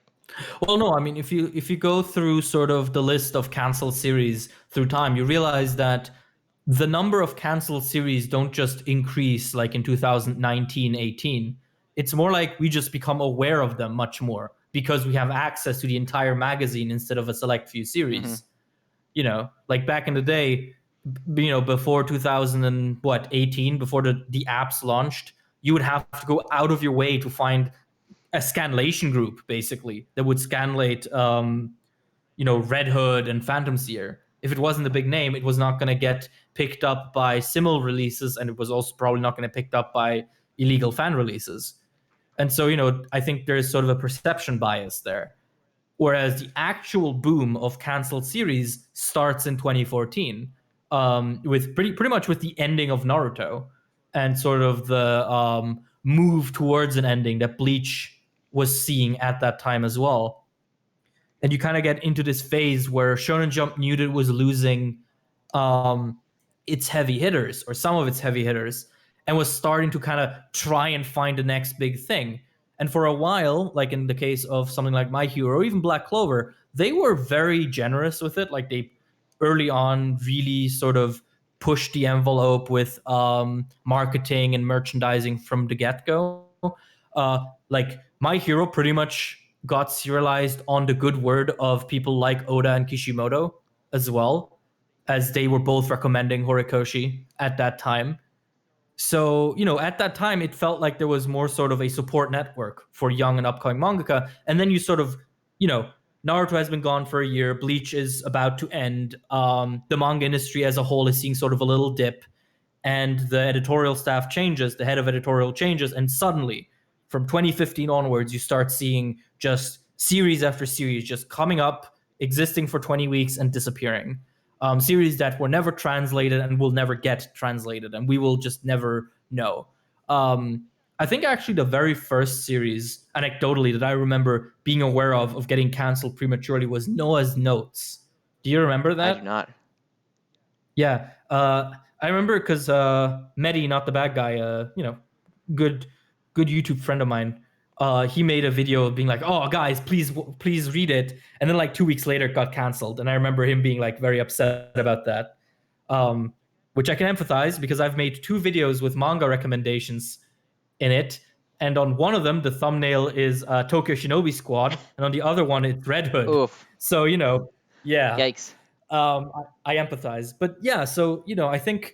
Well, no, I mean, if you go through sort of the list of canceled series through time, you realize that the number of canceled series don't just increase like in 2019, 18. It's more like we just become aware of them much more because we have access to the entire magazine instead of a select few mhm. series. Like back in the day, before 2000 and what 18, before the apps launched, you would have to go out of your way to find a scanlation group basically that would scanlate Red Hood and Phantom Seer. If it wasn't a big name, it was not going to get picked up by simul releases, and it was also probably not going to get picked up by illegal fan releases. And so I think there's sort of a perception bias there. Whereas the actual boom of canceled series starts in 2014, with pretty much with the ending of Naruto and sort of the move towards an ending that Bleach was seeing at that time as well. And you kind of get into this phase where Shonen Jump knew that it was losing um, its heavy hitters or some of its heavy hitters, and was starting to kind of try and find the next big thing. And for a while, like in the case of something like My Hero or even Black Clover, they were very generous with it. Like they early on really sort of pushed the envelope with marketing and merchandising from the get go. Like My Hero pretty much got serialized on the good word of people like Oda and Kishimoto as well, as they were both recommending Horikoshi at that time. So, at that time, it felt like there was more sort of a support network for young and upcoming mangaka. And then you sort of, Naruto has been gone for a year. Bleach is about to end. The manga industry as a whole is seeing sort of a little dip. And the editorial staff changes, the head of editorial changes. And suddenly, from 2015 onwards, you start seeing just series after series just coming up, existing for 20 weeks and disappearing. Series that were never translated and will never get translated, and we will just never know. I think actually the very first series, anecdotally, that I remember being aware of getting canceled prematurely was Noah's Notes. Do you remember that? I do not. Yeah, I remember because Mehdi, not the bad guy, good YouTube friend of mine. He made a video being like, "Oh, guys, please read it," and then like 2 weeks later, it got canceled. And I remember him being like very upset about that, which I can empathize because I've made 2 videos with manga recommendations in it, and on one of them, the thumbnail is Tokyo Shinobi Squad, and on the other one, it's Red Hood. Oof. So yeah. Yikes. I empathize, but yeah. So I think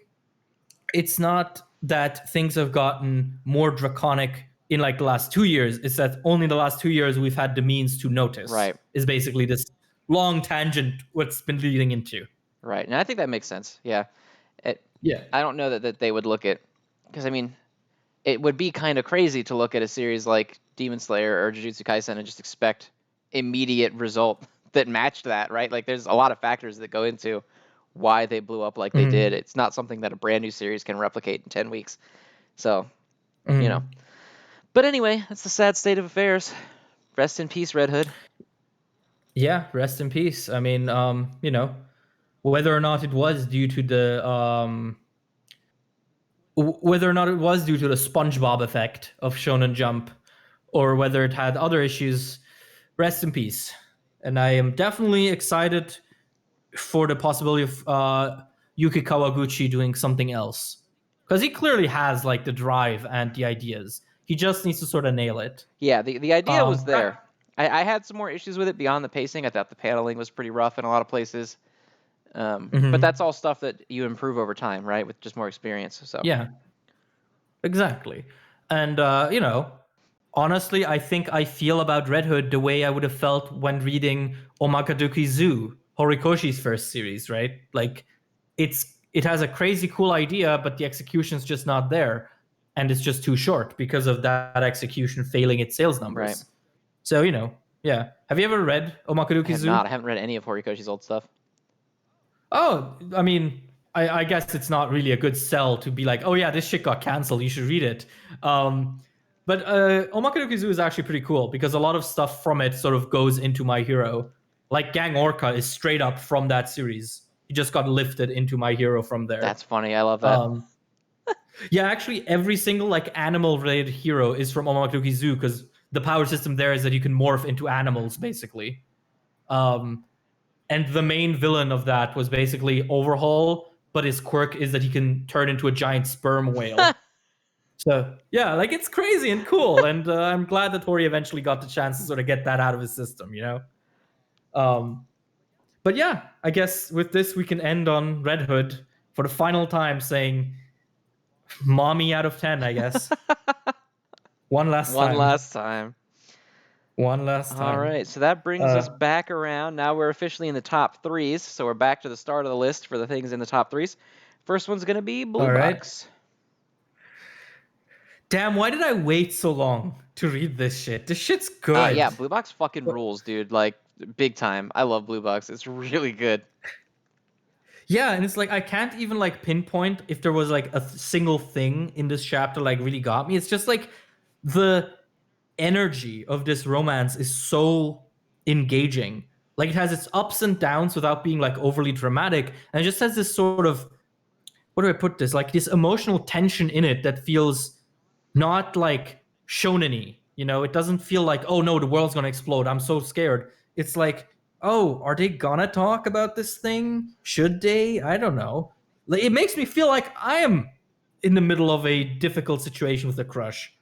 it's not that things have gotten more draconic in like the last 2 years. It's that only in the last 2 years we've had the means to notice. Right. Is basically this long tangent what's been leading into. Right, and I think that makes sense. Yeah. Yeah. I don't know that they would look at, because I mean, it would be kind of crazy to look at a series like Demon Slayer or Jujutsu Kaisen and just expect immediate result that matched that, right? Like there's a lot of factors that go into why they blew up like they did. It's not something that a brand new series can replicate in 10 weeks. So, But anyway, that's the sad state of affairs. Rest in peace, Red Hood. Yeah, rest in peace. I mean, whether or not it was due to the SpongeBob effect of Shonen Jump, or whether it had other issues, rest in peace. And I am definitely excited for the possibility of Yuki Kawaguchi doing something else, because he clearly has like the drive and the ideas. He just needs to sort of nail it. Yeah, the idea was there. I had some more issues with it beyond the pacing. I thought the paneling was pretty rough in a lot of places. But that's all stuff that you improve over time, right? With just more experience. So yeah, exactly. And honestly, I think I feel about Red Hood the way I would have felt when reading Omakaduki Zoo, Horikoshi's first series, right? Like it has a crazy cool idea, but the execution's just not there, and it's just too short because of that execution failing its sales numbers. Right. So yeah. Have you ever read Omakaduki Zoo? I haven't read any of Horikoshi's old stuff. Oh, I mean, I guess it's not really a good sell to be like, oh yeah, this shit got canceled, you should read it. But Omakaduki Zoo is actually pretty cool because a lot of stuff from it sort of goes into My Hero. Like Gang Orca is straight up from that series. He just got lifted into My Hero from there. That's funny. I love that. Yeah, actually, every single like animal-related hero is from Omakaduki Zoo because the power system there is that you can morph into animals, basically. And the main villain of that was basically Overhaul, but his quirk is that he can turn into a giant sperm whale. So, yeah, like it's crazy and cool. And I'm glad that Tori eventually got the chance to sort of get that out of his system, But yeah, I guess with this, we can end on Red Hood for the final time saying mommy out of 10, I guess. One last time. All right, so that brings us back around. Now we're officially in the top 3s, so we're back to the start of the list for the things in the top 3s. First one's going to be Blue Box. Damn, why did I wait so long to read this shit? This shit's good. Yeah, Blue Box fucking rules, dude. Like, big time. I love Blue Box. It's really good. Yeah, and it's like I can't even like pinpoint if there was like a single thing in this chapter like really got me. It's just like the energy of this romance is so engaging. Like it has its ups and downs without being like overly dramatic, and it just has this sort of, what do I put this, like this emotional tension in it that feels not like shonen-y. It doesn't feel like, oh no, the world's gonna explode, I'm so scared. It's like, oh, are they gonna talk about this thing? Should they? I don't know. Like, it makes me feel like I am in the middle of a difficult situation with a crush.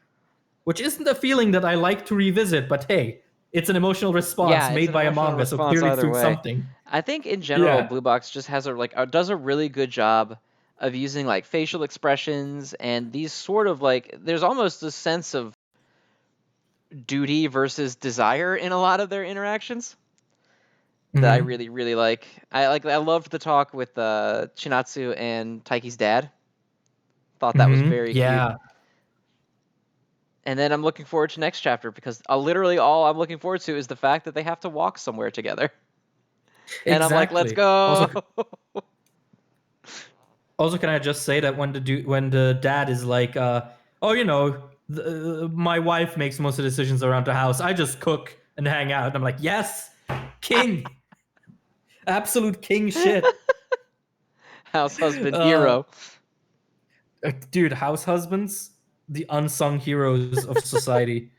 which isn't a feeling that I like to revisit, but hey, it's an emotional response Yeah, it's made an by a emotional manga, so response clearly it's either doing way. something. I think in general, Yeah. Blue Box just has does a really good job of using like facial expressions and these sort of like there's almost a sense of duty versus desire in a lot of their interactions that I Mm-hmm. really really like. I loved the talk with Chinatsu and Taiki's dad. Thought that was Mm-hmm. very cute. Yeah, And then I'm looking forward to next chapter because literally all I'm looking forward to is the fact that they have to walk somewhere together. And I'm like, let's exactly. go. Also, can I just say that when the dad is like, oh, my wife makes most of the decisions around the house. I just cook and hang out. And I'm like, yes, king, absolute king shit. House husband Uh, hero. dude, house husbands, the unsung heroes of society.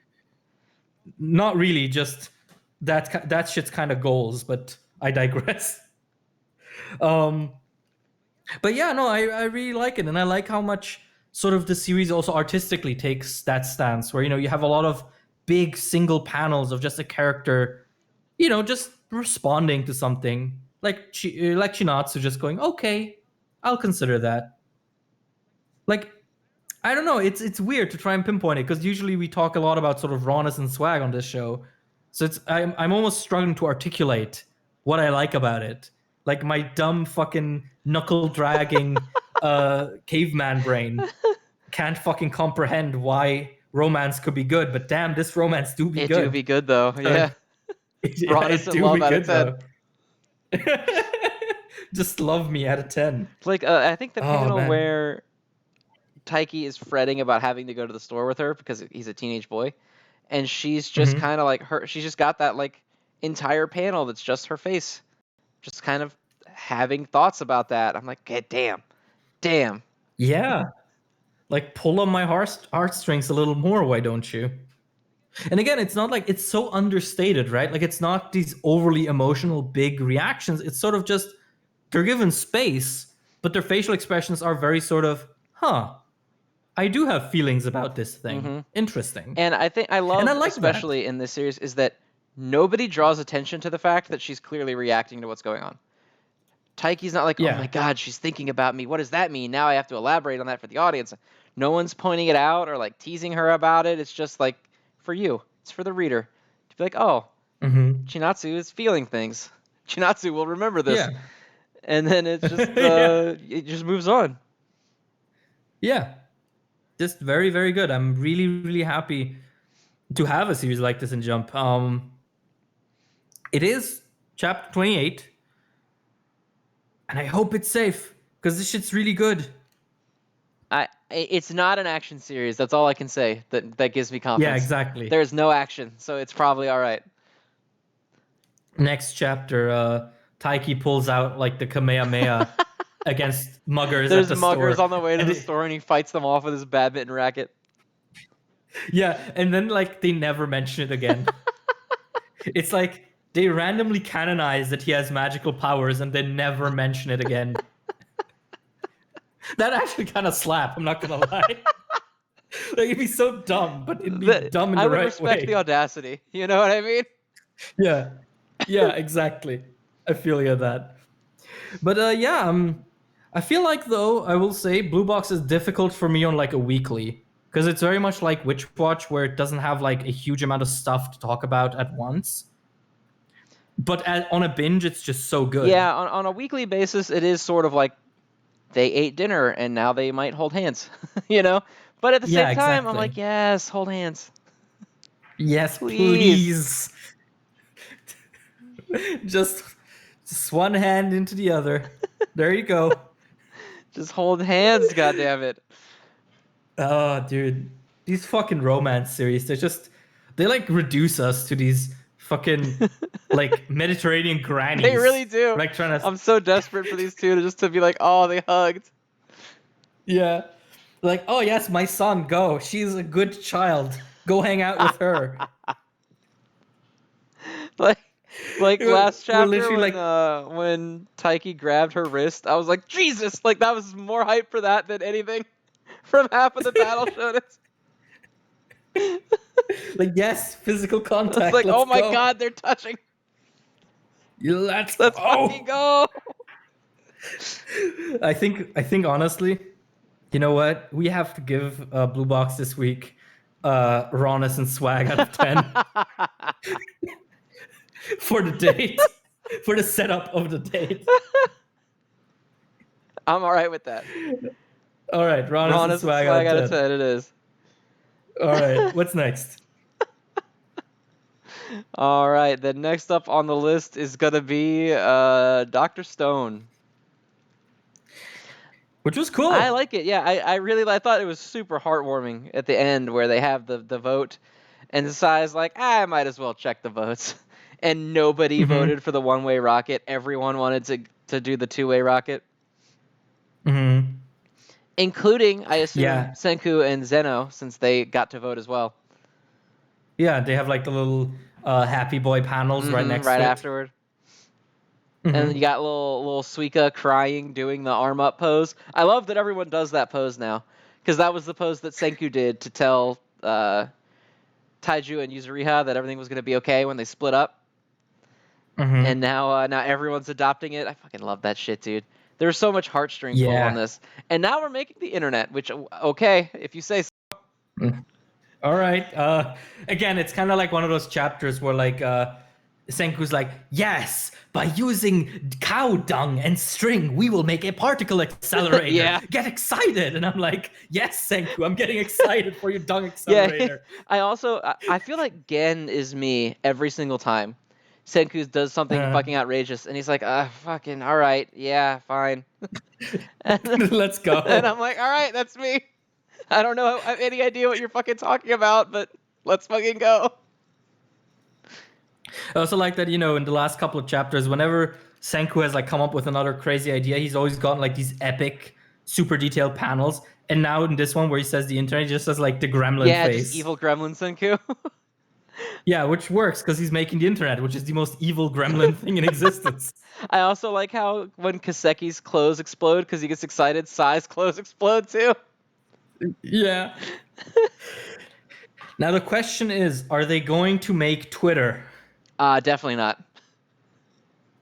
Not really, just that shit's kind of goals, but I digress. Um, but yeah, no, I really like it, and I like how much sort of the series also artistically takes that stance, where you have a lot of big single panels of just a character, just responding to something, like Chinatsu just going, okay, I'll consider that. Like, I don't know, it's weird to try and pinpoint it because usually we talk a lot about sort of rawness and swag on this show, so I'm almost struggling to articulate what I like about it. Like my dumb fucking knuckle dragging caveman brain can't fucking comprehend why romance could be good, but damn, this romance do be It do good. be good though. So, Yeah. yeah, Rawness it and do love be out of good 10. though. Just love me out of 10. Like I think the Oh panel man. where Taiki is fretting about having to go to the store with her because he's a teenage boy, and she's just Hmm. kind of like she's just got that like entire panel that's just her face, just kind of having thoughts about that. I'm like, God damn, damn. Yeah. Like pull on my heartstrings a little more, why don't you? And again, it's not like it's so understated, right? Like it's not these overly emotional big reactions. It's sort of just they're given space, but their facial expressions are very sort of, huh, I do have feelings about this thing. Hmm. Interesting. And I think I And I love, like that. especially in this series, is that nobody draws attention to the fact that she's clearly reacting to what's going on. Taiki's not like, oh my Yeah. god, she's thinking about me. What does that mean? Now I have to elaborate on that for the audience. No one's pointing it out or like teasing her about it. It's just like for you. It's for the reader to be like, oh, Hmm. Chinatsu is feeling things. Chinatsu will remember this, Yeah. and then it's just Yeah. it just moves on. Yeah. Just very, very good. I'm really, really happy to have a series like this in Jump. It is chapter 28, and I hope it's safe because this shit's really good. It's not an action series. That's all I can say. That gives me Yeah, confidence. exactly. There's no action, so it's probably all right. Next chapter, Taiki pulls out like the Kamehameha against muggers at There's the muggers store. on the way to And the store, and he fights them off with his badminton racket. yeah, and then like they never mention it again. It's like they randomly canonize that he has magical powers and they never mention it again. That actually kind of slap, I'm not gonna lie. Like it'd be so dumb, but it'd be dumb in I the would right respect the way. audacity. You know what I mean? Yeah. Yeah, exactly. I feel you that. But yeah, I feel like though I will say Blue Box is difficult for me on like a weekly because it's very much like Witch Watch where it doesn't have like a huge amount of stuff to talk about at once. But on a binge, it's just so good. Yeah, on a weekly basis, it is sort of like they ate dinner and now they might hold hands, you know? But at the Yeah, same time, I'm exactly. like, yes, hold hands. Yes, Please. please. just, just one hand into the other. There you go. Just hold hands, goddammit. Oh, dude, these fucking romance series, they like reduce us to these fucking like Mediterranean They grannies, really do. like trying to, I'm so desperate for these two to be like, oh, they hugged. yeah, like, oh yes, my son, go. She's a good child. Go hang out with her. like like last We're chapter literally like, when Taiki grabbed her wrist, I was like, Jesus, like that was more hype for that than anything from half of the battle shonens. Like, yes, physical It's contact. like, Let's oh my go. god, they're touching. Let's Let's fucking go. I think honestly, you know what? We have to give Blue Box this week rawness and swag out of 10 for the date, for the setup of the date. I'm all right with that. All right, rawness and Rawness and swag swag out out of of 10. 10 it is. All right, what's next? All right, then next up on the list is gonna be Dr. Stone. Which was cool. I like it. Yeah, I thought it was super heartwarming at the end where they have the vote, and Sai's like, I might as well check the votes, and nobody voted for the one-way rocket. Everyone wanted to do the two-way rocket, including, I assume, Senku and Zeno, since they got to vote as well. Yeah, they have like the little happy boy panels right next to it. Afterward. And you got little Suika crying, doing the arm up pose. I love that everyone does that pose now, because that was the pose that Senku did to tell Taiju and Yuzuriha that everything was going to be okay when they split up. And now everyone's adopting it. I fucking love that shit, dude. There's so much heartstring pull on this. And now we're making the internet, which, okay, if you say so. All right. Again, it's kind of like one of those chapters where like Senku's like, yes, by using cow dung and string, we will make a particle accelerator. Yeah. Get excited. And I'm like, yes, Senku, I'm getting excited for your dung accelerator. Yeah. I feel like Gen is me every single time Senku does something fucking outrageous, and he's like, fucking, all right, yeah, fine. Let's go. And I'm like, all right, that's me. I don't know, I have any idea what you're fucking talking about, but let's fucking go. I also like that, you know, in the last couple of chapters, whenever Senku has like come up with another crazy idea, he's always gotten like these epic, super detailed panels. And now in this one where he says the internet, he just says like the gremlin face. Yeah, just evil gremlin Senku. Yeah, which works because he's making the internet, which is the most evil gremlin thing in existence. I also like how when Kaseki's clothes explode because he gets excited, Sai's clothes explode too. Yeah. Now the question is, are they going to make Twitter? Definitely not.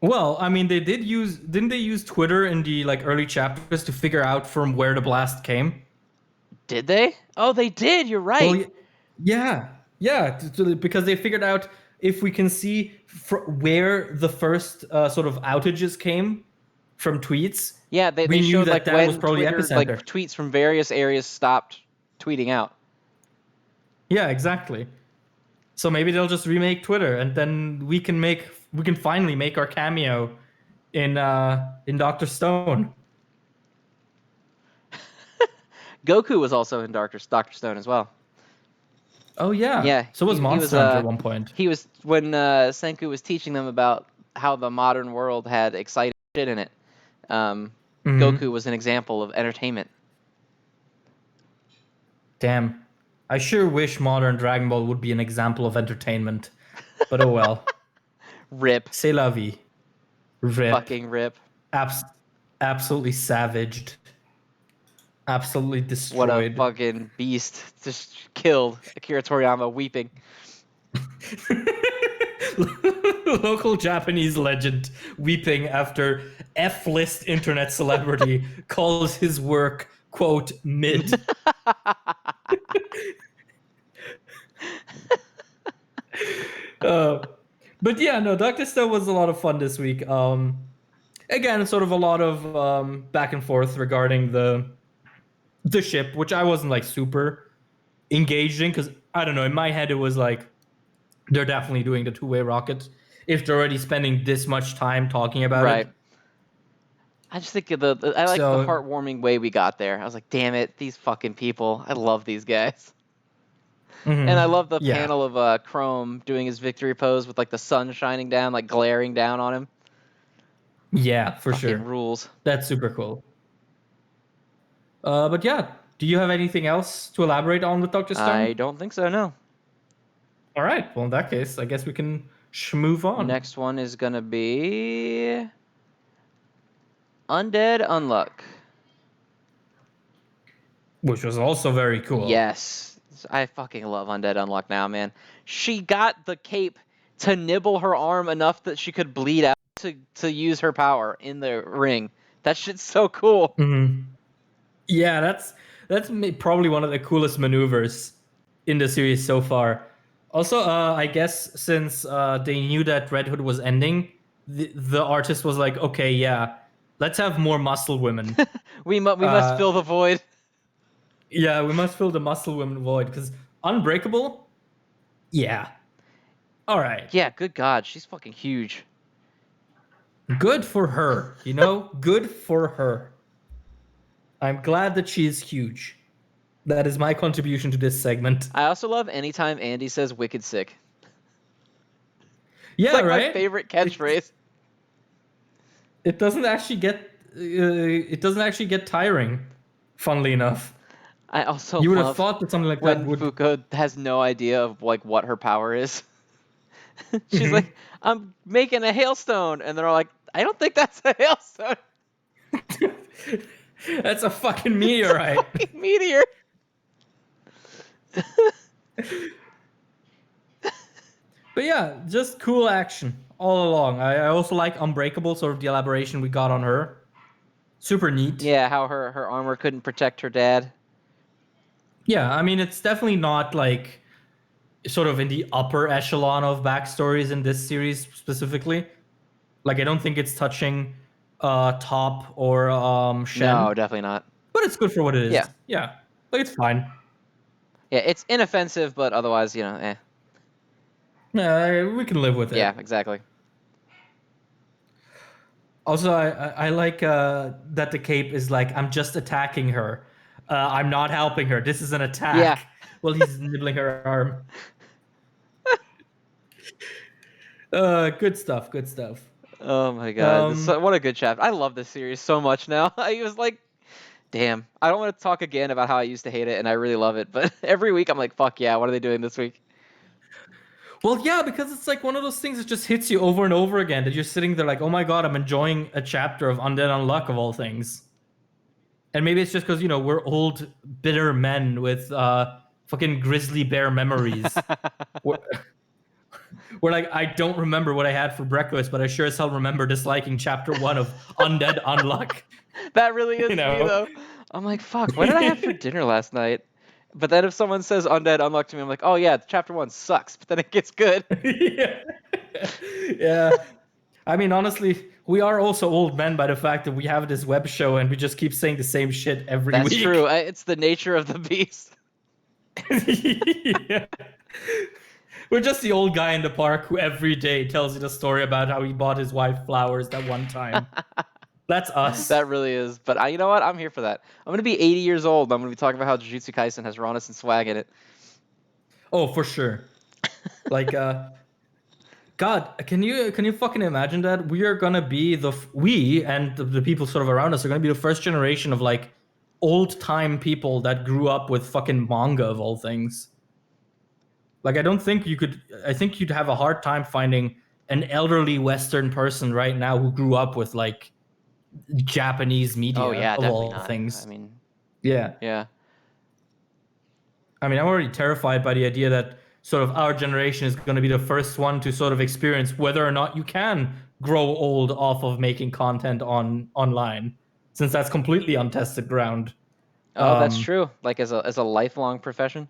Well, I mean, didn't they use Twitter in the like early chapters to figure out from where the blast came? Did they? Oh, they did. You're right. Well, yeah, because they figured out if we can see where the first sort of outages came from tweets. Yeah, they knew showed that when was probably Twitter, epicenter. like tweets from various areas stopped tweeting out. Yeah, exactly. So maybe they'll just remake Twitter, and then we can finally make our cameo in Dr. Stone. Goku was also in Dr. Stone as well. Oh yeah. Yeah. So was Monster Hunter at one point. He was when Senku was teaching them about how the modern world had exciting shit in it. Goku was an example of entertainment. Damn. I sure wish modern Dragon Ball would be an example of entertainment. But oh well. Rip. C'est la vie. Rip. Fucking rip. Absolutely savaged. Absolutely destroyed. What a fucking beast. Just killed Akira Toriyama weeping. Local Japanese legend weeping after F-list internet celebrity calls his work, quote, mid. But yeah, no, Dr. Stone was a lot of fun this week. Again, sort of a lot of back and forth regarding the ship, which I wasn't like super engaged in, because I don't know, in my head it was like they're definitely doing the two-way rocket if they're already spending this much time talking about it. I just think I like the heartwarming way we got there. I was like, damn it, these fucking people. I love these guys. And I love the panel of Chrome doing his victory pose with like the sun shining down, like glaring down on him. Yeah, for sure. Rules. That's super cool. But yeah, do you have anything else to elaborate on with Dr. Stone? I don't think so, no. All right. Well, in that case, I guess we can move on. Next one is going to be Undead Unluck. Which was also very cool. Yes. I fucking love Undead Unluck now, man. She got the cape to nibble her arm enough that she could bleed out to use her power in the ring. That shit's so cool. Mm-hmm. Yeah, that's probably one of the coolest maneuvers in the series so far. Also, I guess since they knew that Red Hood was ending, the artist was like, okay, yeah, let's have more muscle women. We must fill the void. Yeah, we must fill the muscle women void because Unbreakable, yeah, all right, Yeah, good God, she's fucking huge. good for her. Good for her. I'm glad that she is huge. That is my contribution to this segment. I also love anytime Andy says "wicked sick." Yeah, It's like right? my favorite catchphrase. It doesn't actually get tiring. Funnily enough, I also you would have love thought that something like that when would. Fuko has no idea of like what her power is. She's Mhm. like, "I'm making a hailstone," and they're all like, "I don't think that's a hailstone. That's a fucking meteorite. Fucking meteor." But yeah, just cool action all along. I also like Unbreakable, sort of the elaboration we got on her. Super neat. Yeah, how her armor couldn't protect her dad. Yeah, I mean, it's definitely not like sort of in the upper echelon of backstories in this series specifically. Like, I don't think it's touching Top or Shen. No, definitely not. But it's good for what it is. Yeah. Yeah. Like, it's fine. Yeah, it's inoffensive, but otherwise, eh. Yeah, we can live with it. Yeah, exactly. Also, I like that the cape is like, I'm just attacking her. I'm not helping her. This is an attack. Yeah. Well, he's nibbling her arm. Good stuff. Good stuff. Oh my god, what a good chapter. I love this series so much now. I was like, damn, I don't want to talk again about how I used to hate it and I really love it, but every week I'm like, fuck yeah, what are they doing this week? Well, yeah, because it's like one of those things that just hits you over and over again, that you're sitting there like, oh my god, I'm enjoying a chapter of Undead Unluck of all things. And maybe it's just because, we're old, bitter men with fucking grizzly bear memories. we're like, I don't remember what I had for breakfast, but I sure as hell remember disliking chapter 1 of Undead Unluck. That really is me, though. I'm like, fuck, what did I have for dinner last night? But then if someone says Undead Unluck to me, I'm like, oh yeah, chapter 1 sucks, but then it gets good. Yeah. I mean, honestly, we are also old men by the fact that we have this web show and we just keep saying the same shit every week. That's true. It's the nature of the beast. Yeah. We're just the old guy in the park who every day tells you the story about how he bought his wife flowers that one time. That's us. That really is. But you know what? I'm here for that. I'm going to be 80 years old. I'm going to be talking about how Jujutsu Kaisen has rawness and swag in it. Oh, for sure. Like, God, can you fucking imagine that? We are gonna be we and the people sort of around us are gonna be the first generation of like old time people that grew up with fucking manga of all things. Like, I think you'd have a hard time finding an elderly Western person right now who grew up with like Japanese media of all things. I mean, yeah. I mean, I'm already terrified by the idea that sort of our generation is going to be the first one to sort of experience whether or not you can grow old off of making content online, since that's completely untested ground. Oh, that's true. Like as a lifelong profession.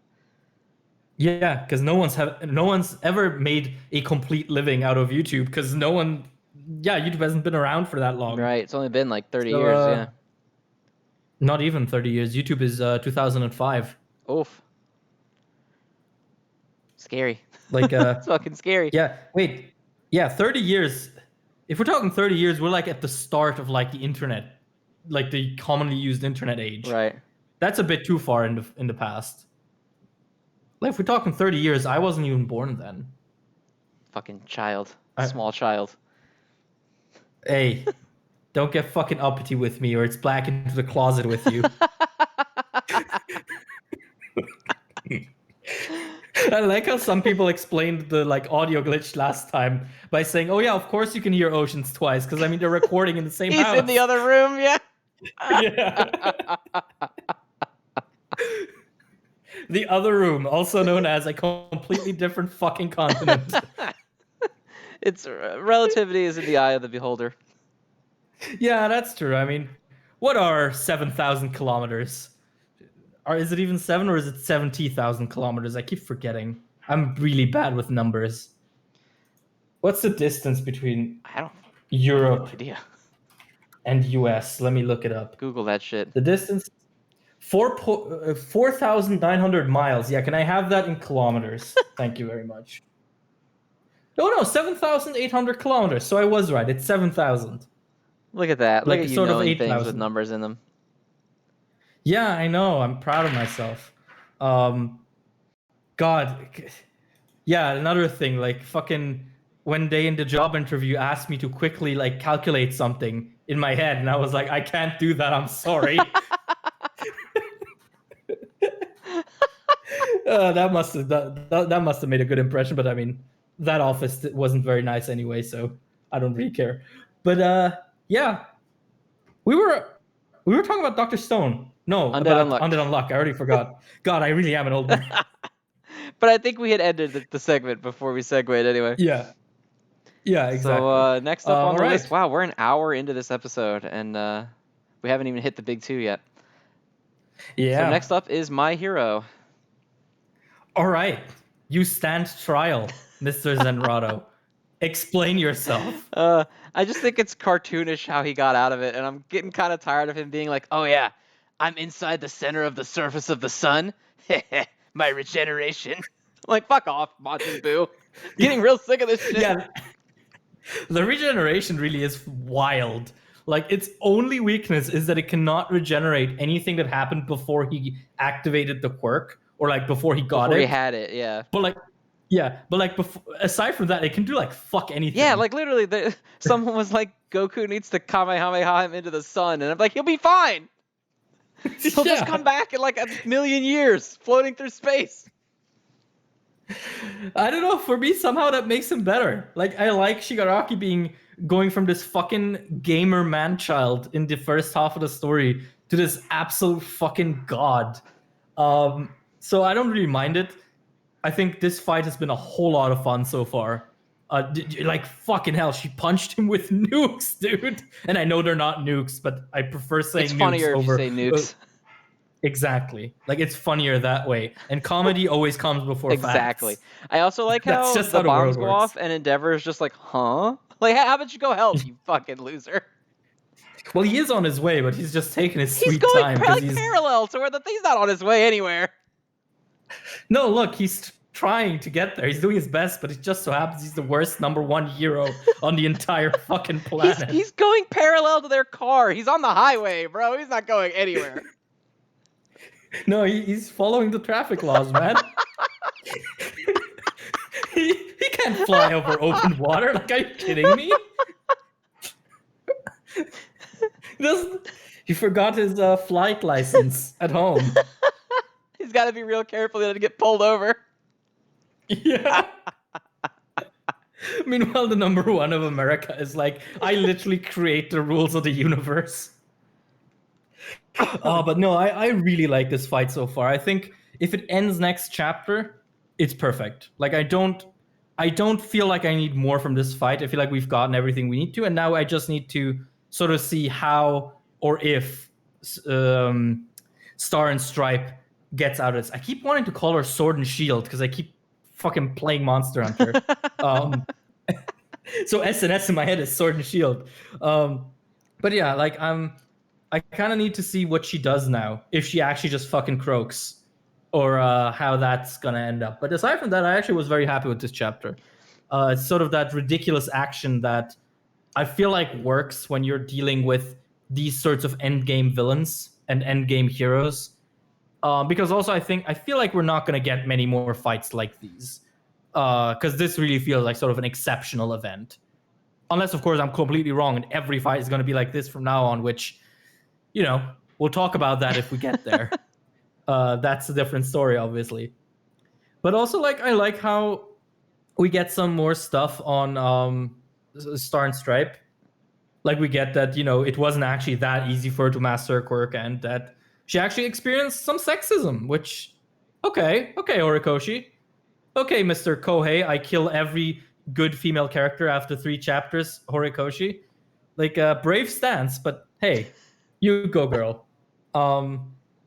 Yeah, because no one's ever made a complete living out of YouTube because YouTube hasn't been around for that long. Right. It's only been like 30 years. Yeah. Not even 30 years. YouTube is 2005. Oof. Scary. Like it's fucking scary. Yeah. Wait. Yeah, 30 years. If we're talking 30 years, we're like at the start of like the internet, like the commonly used internet age. Right. That's a bit too far in the past. Like, if we're talking 30 years, I wasn't even born then. Fucking child. Small child. Hey, don't get fucking uppity with me or it's black into the closet with you. I like how some people explained the like audio glitch last time by saying, oh yeah, of course you can hear Oceans twice, because I mean they're recording in the same house. He's in the other room, yeah. Yeah. The other room, also known as a completely different fucking continent. It's relativity is in the eye of the beholder. Yeah, that's true. I mean, what are 7,000 kilometers? Or is it even 7 or is it 70,000 kilometers? I keep forgetting. I'm really bad with numbers. What's the distance between I have no Europe idea. and US? Let me look it up. Google that shit. The distance 4,900 miles. Yeah, can I have that in kilometers? Thank you very much. No, 7,800 kilometers. So I was right. It's 7,000. Look at that. Look Like at you sort of knowing things with 8,000. numbers in them. Yeah, I know. I'm proud of myself. God. Yeah, another thing, like fucking when they in the job interview asked me to quickly like calculate something in my head, and I was like, I can't do that. I'm sorry. That must have made a good impression, but I mean, that office wasn't very nice anyway, so I don't really care. But yeah, we were talking about Dr. Stone. No, Undead about Unluck. Undead Unluck. I already forgot. God, I really am an old man. But I think we had ended the segment before we segued anyway. Yeah, exactly. So next up on the all list, right. wow, we're an hour into this episode, and we haven't even hit the big two yet. Yeah. So next up is My Hero. All right. You stand trial, Mr. Zenrotto. Explain yourself. I just think it's cartoonish how he got out of it, and I'm getting kind of tired of him being like, "Oh yeah, I'm inside the center of the surface of the sun. My regeneration." I'm like, fuck off, Majin Buu. Getting real sick of this shit. Yeah. The regeneration really is wild. Like, its only weakness is that it cannot regenerate anything that happened before he activated the quirk, or like before he got Before it. he had it, yeah. But before, aside from that, it can do like fuck anything. Yeah, like literally, someone was like, Goku needs to Kamehameha him into the sun, and I'm like, he'll be fine. He'll just come back in like a million years, floating through space. I don't know. For me, somehow that makes him better. Like, I like Shigaraki going from this fucking gamer man-child in the first half of the story to this absolute fucking god. So I don't really mind it. I think this fight has been a whole lot of fun so far. Like, fucking hell, she punched him with nukes, dude. And I know they're not nukes, but I prefer saying It's nukes funnier over. if you say nukes. Exactly. Like, it's funnier that way. And comedy always comes before Exactly. facts. I also like how That's just the how the bombs world go works. off and Endeavor is just like, huh? Like, how about you go help, you fucking loser? Well, he is on his way, but he's just taking his He's sweet going time. parallel to where he's not on his way anywhere. No, look, he's trying to get there. He's doing his best, but it just so happens he's the worst #1 hero on the entire fucking planet. He's going parallel to their car. He's on the highway, bro. He's not going anywhere. No, he's following the traffic laws, man. he can't fly over open water. Like, are you kidding me? He forgot his flight license at home. He's got to be real careful not to get pulled over. Yeah. Meanwhile, the #1 of America is like, I literally create the rules of the universe. But no, I really like this fight so far. I think if it ends next chapter, it's perfect. Like, I don't feel like I need more from this fight. I feel like we've gotten everything we need to, and now I just need to sort of see how or if Star and Stripe gets out of this. I keep wanting to call her Sword and Shield because I keep fucking playing Monster Hunter. So SNS in my head is Sword and Shield. But yeah, like I kind of need to see what she does now, if she actually just fucking croaks, or how that's gonna end up. But aside from that, I actually was very happy with this chapter. It's sort of that ridiculous action that I feel like works when you're dealing with these sorts of endgame villains and endgame heroes. Because also I feel like we're not gonna get many more fights like these. Because this really feels like sort of an exceptional event. Unless, of course, I'm completely wrong and every fight is going to be like this from now on, which, we'll talk about that if we get there. That's a different story, obviously. But also, like, I like how we get some more stuff on Star and Stripe. Like, we get that, it wasn't actually that easy for her to master her quirk, and that she actually experienced some sexism, which okay, Horikoshi. Okay, Mr. Kohei, I kill every good female character after 3 chapters, Horikoshi. Like, brave stance, but hey, you go, girl. And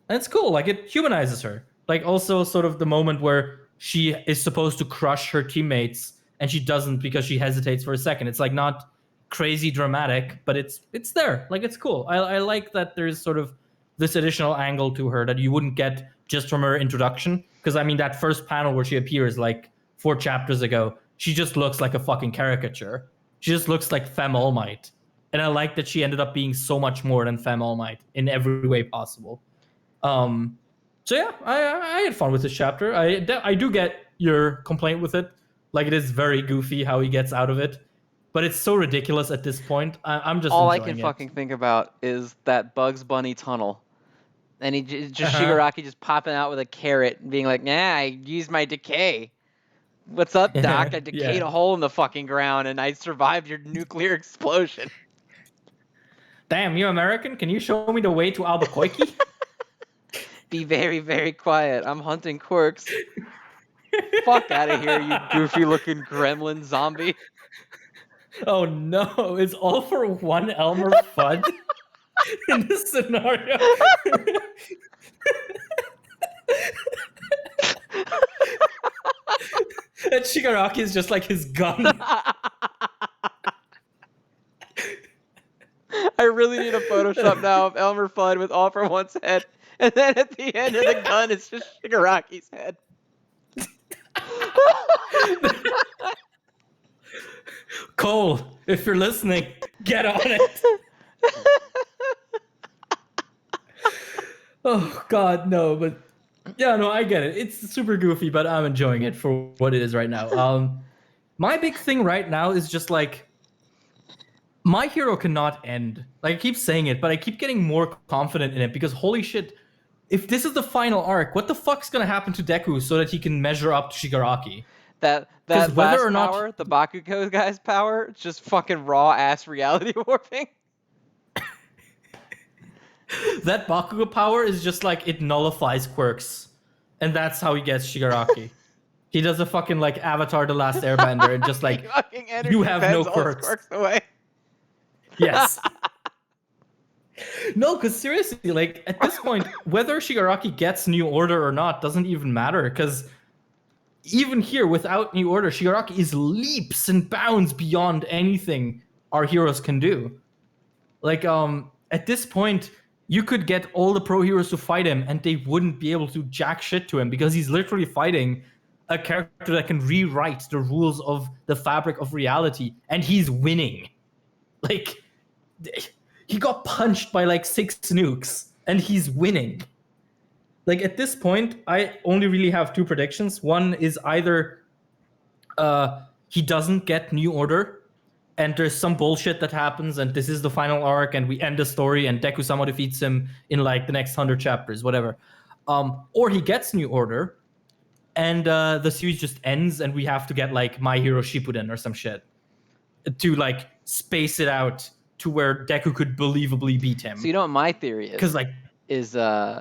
it's cool. Like, it humanizes her. Like, also sort of the moment where she is supposed to crush her teammates and she doesn't because she hesitates for a second. It's like not crazy dramatic, but it's there. Like, it's cool. I like that there's sort of this additional angle to her that you wouldn't get just from her introduction. Because I mean, that first panel where she appears like 4 chapters ago, she just looks like a fucking caricature. She just looks like Femme All Might. And I like that she ended up being so much more than Femme All Might in every way possible. So yeah, I had fun with this chapter. I do get your complaint with it. Like, it is very goofy how he gets out of it. But it's so ridiculous at this point. I'm just all I enjoying can it. fucking think about is that Bugs Bunny tunnel. And he just Uh-huh. Shigaraki just popping out with a carrot and being like, nah, I used my decay. What's up, Doc? I decayed a hole in the fucking ground and I survived your nuclear explosion. Damn, you American? Can you show me the way to Albuquerque? Be very, very quiet. I'm hunting quirks. Fuck out of here, you goofy looking gremlin zombie. Oh no, it's all for one Elmer Fudd in this scenario. And Shigaraki is just like his gun. I really need a Photoshop now of Elmer Fudd with All for One's head, and then at the end of the gun, it's just Shigaraki's head. Cole, if you're listening, get on it. Oh God, no, but yeah, no, I get it. It's super goofy, but I'm enjoying it for what it is right now. My big thing right now is just like, My Hero cannot end. Like, I keep saying it, but I keep getting more confident in it because holy shit, if this is the final arc, what the fuck's gonna happen to Deku so that he can measure up to Shigaraki? That last power, the Bakugo guy's power, it's just fucking raw ass reality warping. That Bakugo power is just like, it nullifies quirks. And that's how he gets Shigaraki. He does a fucking like Avatar The Last Airbender and just like, you have no quirks. Away. Yes. No, because seriously, like, at this point, whether Shigaraki gets New Order or not doesn't even matter, because even here, without New Order, Shigaraki is leaps and bounds beyond anything our heroes can do. Like, at this point, you could get all the pro heroes to fight him, and they wouldn't be able to jack shit to him, because he's literally fighting a character that can rewrite the rules of the fabric of reality, and he's winning. Like, he got punched by like 6 nukes, and he's winning. Like, at this point, I only really have 2 predictions. One is either he doesn't get New Order, and there's some bullshit that happens, and this is the final arc, and we end the story, and Deku-sama defeats him in like the next 100 chapters, whatever. Or he gets New Order, and the series just ends, and we have to get like My Hero Shippuden or some shit to like space it out to where Deku could believably beat him. So you know what my theory is? Because like,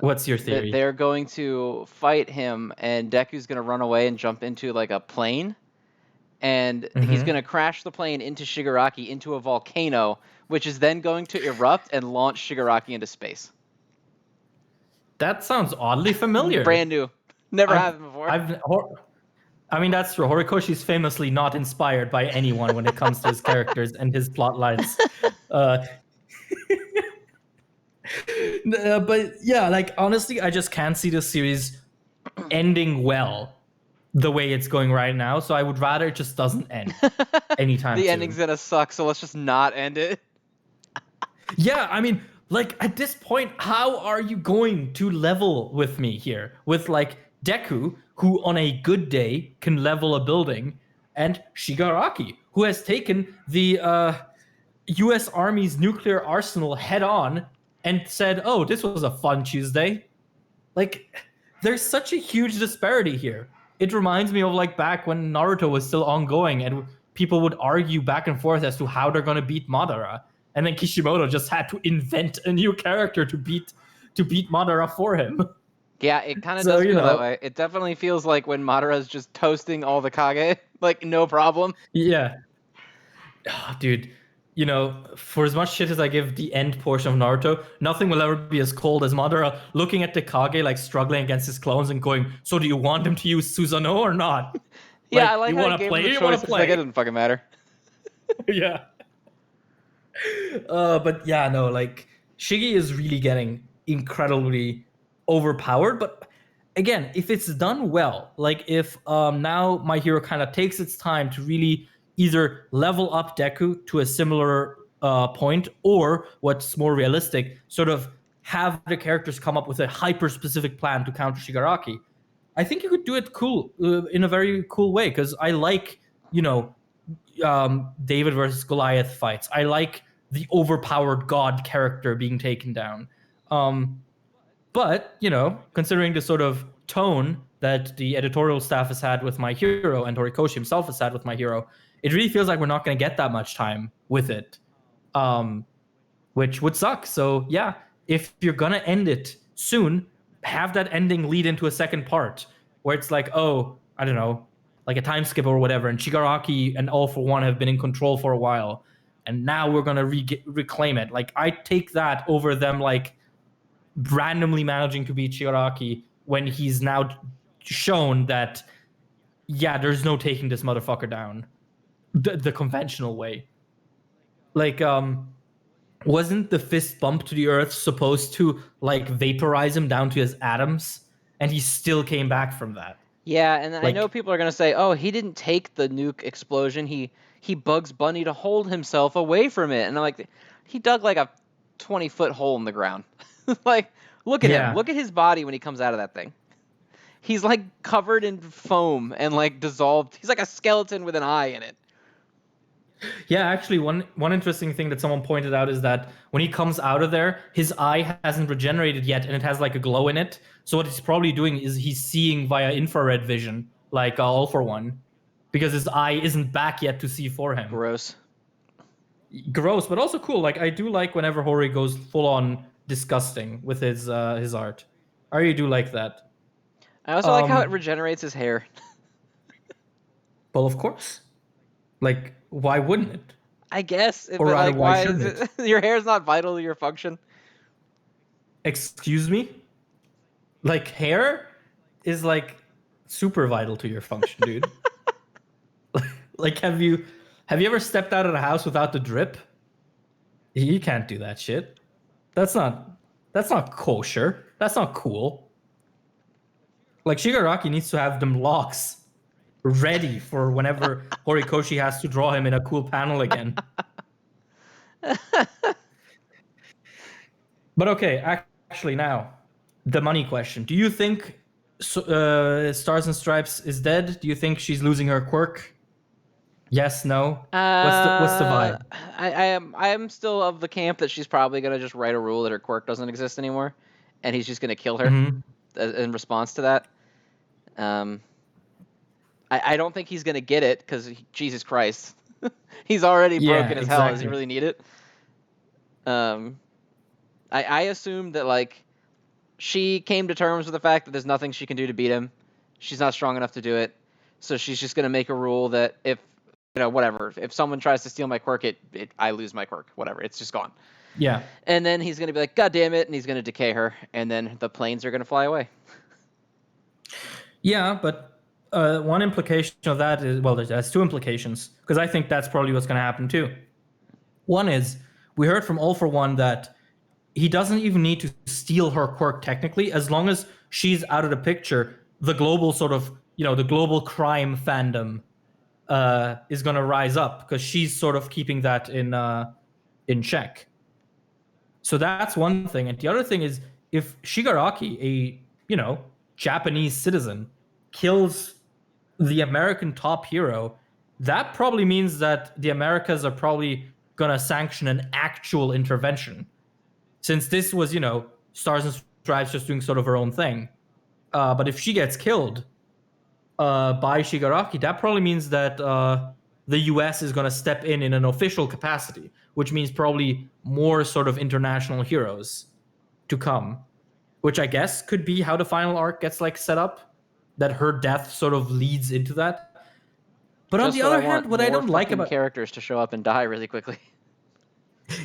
what's your theory? They're going to fight him, and Deku's going to run away and jump into like a plane, and he's going to crash the plane into Shigaraki into a volcano, which is then going to erupt and launch Shigaraki into space. That sounds oddly familiar. Brand new. Never happened before. I mean, that's true. Horikoshi's famously not inspired by anyone when it comes to his characters and his plot lines. But yeah, like, honestly, I just can't see this series ending well the way it's going right now. So I would rather it just doesn't end anytime soon. The ending's gonna suck, so let's just not end it. Yeah, I mean, like, at this point, how are you going to level with me here? With, like, Deku, who on a good day can level a building, and Shigaraki, who has taken the US Army's nuclear arsenal head on and said, oh, this was a fun Tuesday. Like, there's such a huge disparity here. It reminds me of like back when Naruto was still ongoing and people would argue back and forth as to how they're going to beat Madara. And then Kishimoto just had to invent a new character to beat Madara for him. Yeah, it kind of So does you feel that know, way. It definitely feels like when Madara's just toasting all the Kage, like no problem. yeah. Dude, you know, for as much shit as I give the end portion of Naruto, nothing will ever be as cold as Madara looking at the Kage, like struggling against his clones and going, "So do you want him to use Susanoo or not? Yeah, I Like, like you how he want to gave him play? the You want choice. to It's like it play?" doesn't fucking matter. Yeah. But yeah, no, like Shiggy is really getting incredibly overpowered. But again, if it's done well, like if now My Hero kind of takes its time to really either level up Deku to a similar point, or what's more realistic, sort of have the characters come up with a hyper specific plan to counter Shigaraki. I think you could do it cool in a very cool way because I like, you know, David versus Goliath fights. I like the overpowered god character being taken down. But, you know, considering the sort of tone that the editorial staff has had with My Hero and Horikoshi himself has had with My Hero, it really feels like we're not going to get that much time with it, um, which would suck. So, yeah, if you're going to end it soon, have that ending lead into a second part where it's like, oh, I don't know, like a time skip or whatever, and Shigaraki and All for One have been in control for a while, and now we're going to reclaim it. Like, I take that over them, like, randomly managing to beat Shigaraki when he's now shown that, yeah, there's no taking this motherfucker down the conventional way. Like, wasn't the fist bump to the earth supposed to like vaporize him down to his atoms, and he still came back from that? Yeah, and I know Like, people are gonna say, "Oh, he didn't take the nuke explosion. He bugs Bunny to hold himself away from it." And I'm like, he dug like a 20-foot hole in the ground. Like, look at him. yeah, Look at his body when he comes out of that thing. He's like covered in foam and like dissolved. He's like a skeleton with an eye in it. yeah. Actually, one interesting thing that someone pointed out is that when he comes out of there, his eye hasn't regenerated yet, and it has like a glow in it. So what he's probably doing is he's seeing via infrared vision, like All for One, because his eye isn't back yet to see for him. Gross. Gross, but also cool. Like I do like whenever Hori goes full on disgusting with his art. I really do like that. I also like how it Um, regenerates his hair. well, of course. Like, why wouldn't it? I guess, Or but rather, like, why why is shouldn't it? it? Your hair is not vital to your function. Excuse me? Like, hair is like super vital to your function, dude. Like, have you ever stepped out of the house without the drip? You can't do that shit. That's not kosher. That's not cool. Like Shigaraki needs to have them locks ready for whenever Horikoshi has to draw him in a cool panel again. But okay, actually now, the money question. Do you think Stars and Stripes is dead? Do you think she's losing her quirk? Yes, no. What's the vibe? I am still of the camp that she's probably gonna just write a rule that her quirk doesn't exist anymore, and he's just gonna kill her Mm-hmm. in response to that. Um, I don't think he's gonna get it because Jesus Christ, he's already Yeah, broken as hell. Does he exactly. really need it? Um, I assumed that like she came to terms with the fact that there's nothing she can do to beat him. She's not strong enough to do it, so she's just gonna make a rule that if whatever, if someone tries to steal my quirk, I lose my quirk. Whatever, it's just gone. Yeah. And then he's gonna be like, God damn it, and he's gonna decay her, and then the planes are gonna fly away. Yeah, but one implication of that is, well, there's two implications, because I think that's probably what's going to happen too. One is, we heard from All for One that he doesn't even need to steal her quirk technically, as long as she's out of the picture. The global sort of, the global crime fandom is going to rise up because she's sort of keeping that in check. So that's one thing, and the other thing is, if Shigaraki, a Japanese citizen, kills the American top hero, that probably means that the Americas are probably gonna sanction an actual intervention. Since this was, Stars and Stripes just doing sort of her own thing. But if she gets killed by Shigaraki, that probably means that the US is gonna step in an official capacity, which means probably more sort of international heroes to come, which I guess could be how the final arc gets like set up, that her death sort of leads into that. But on Just the what I other want, hand, what I more don't like fucking about characters to show up and die really quickly.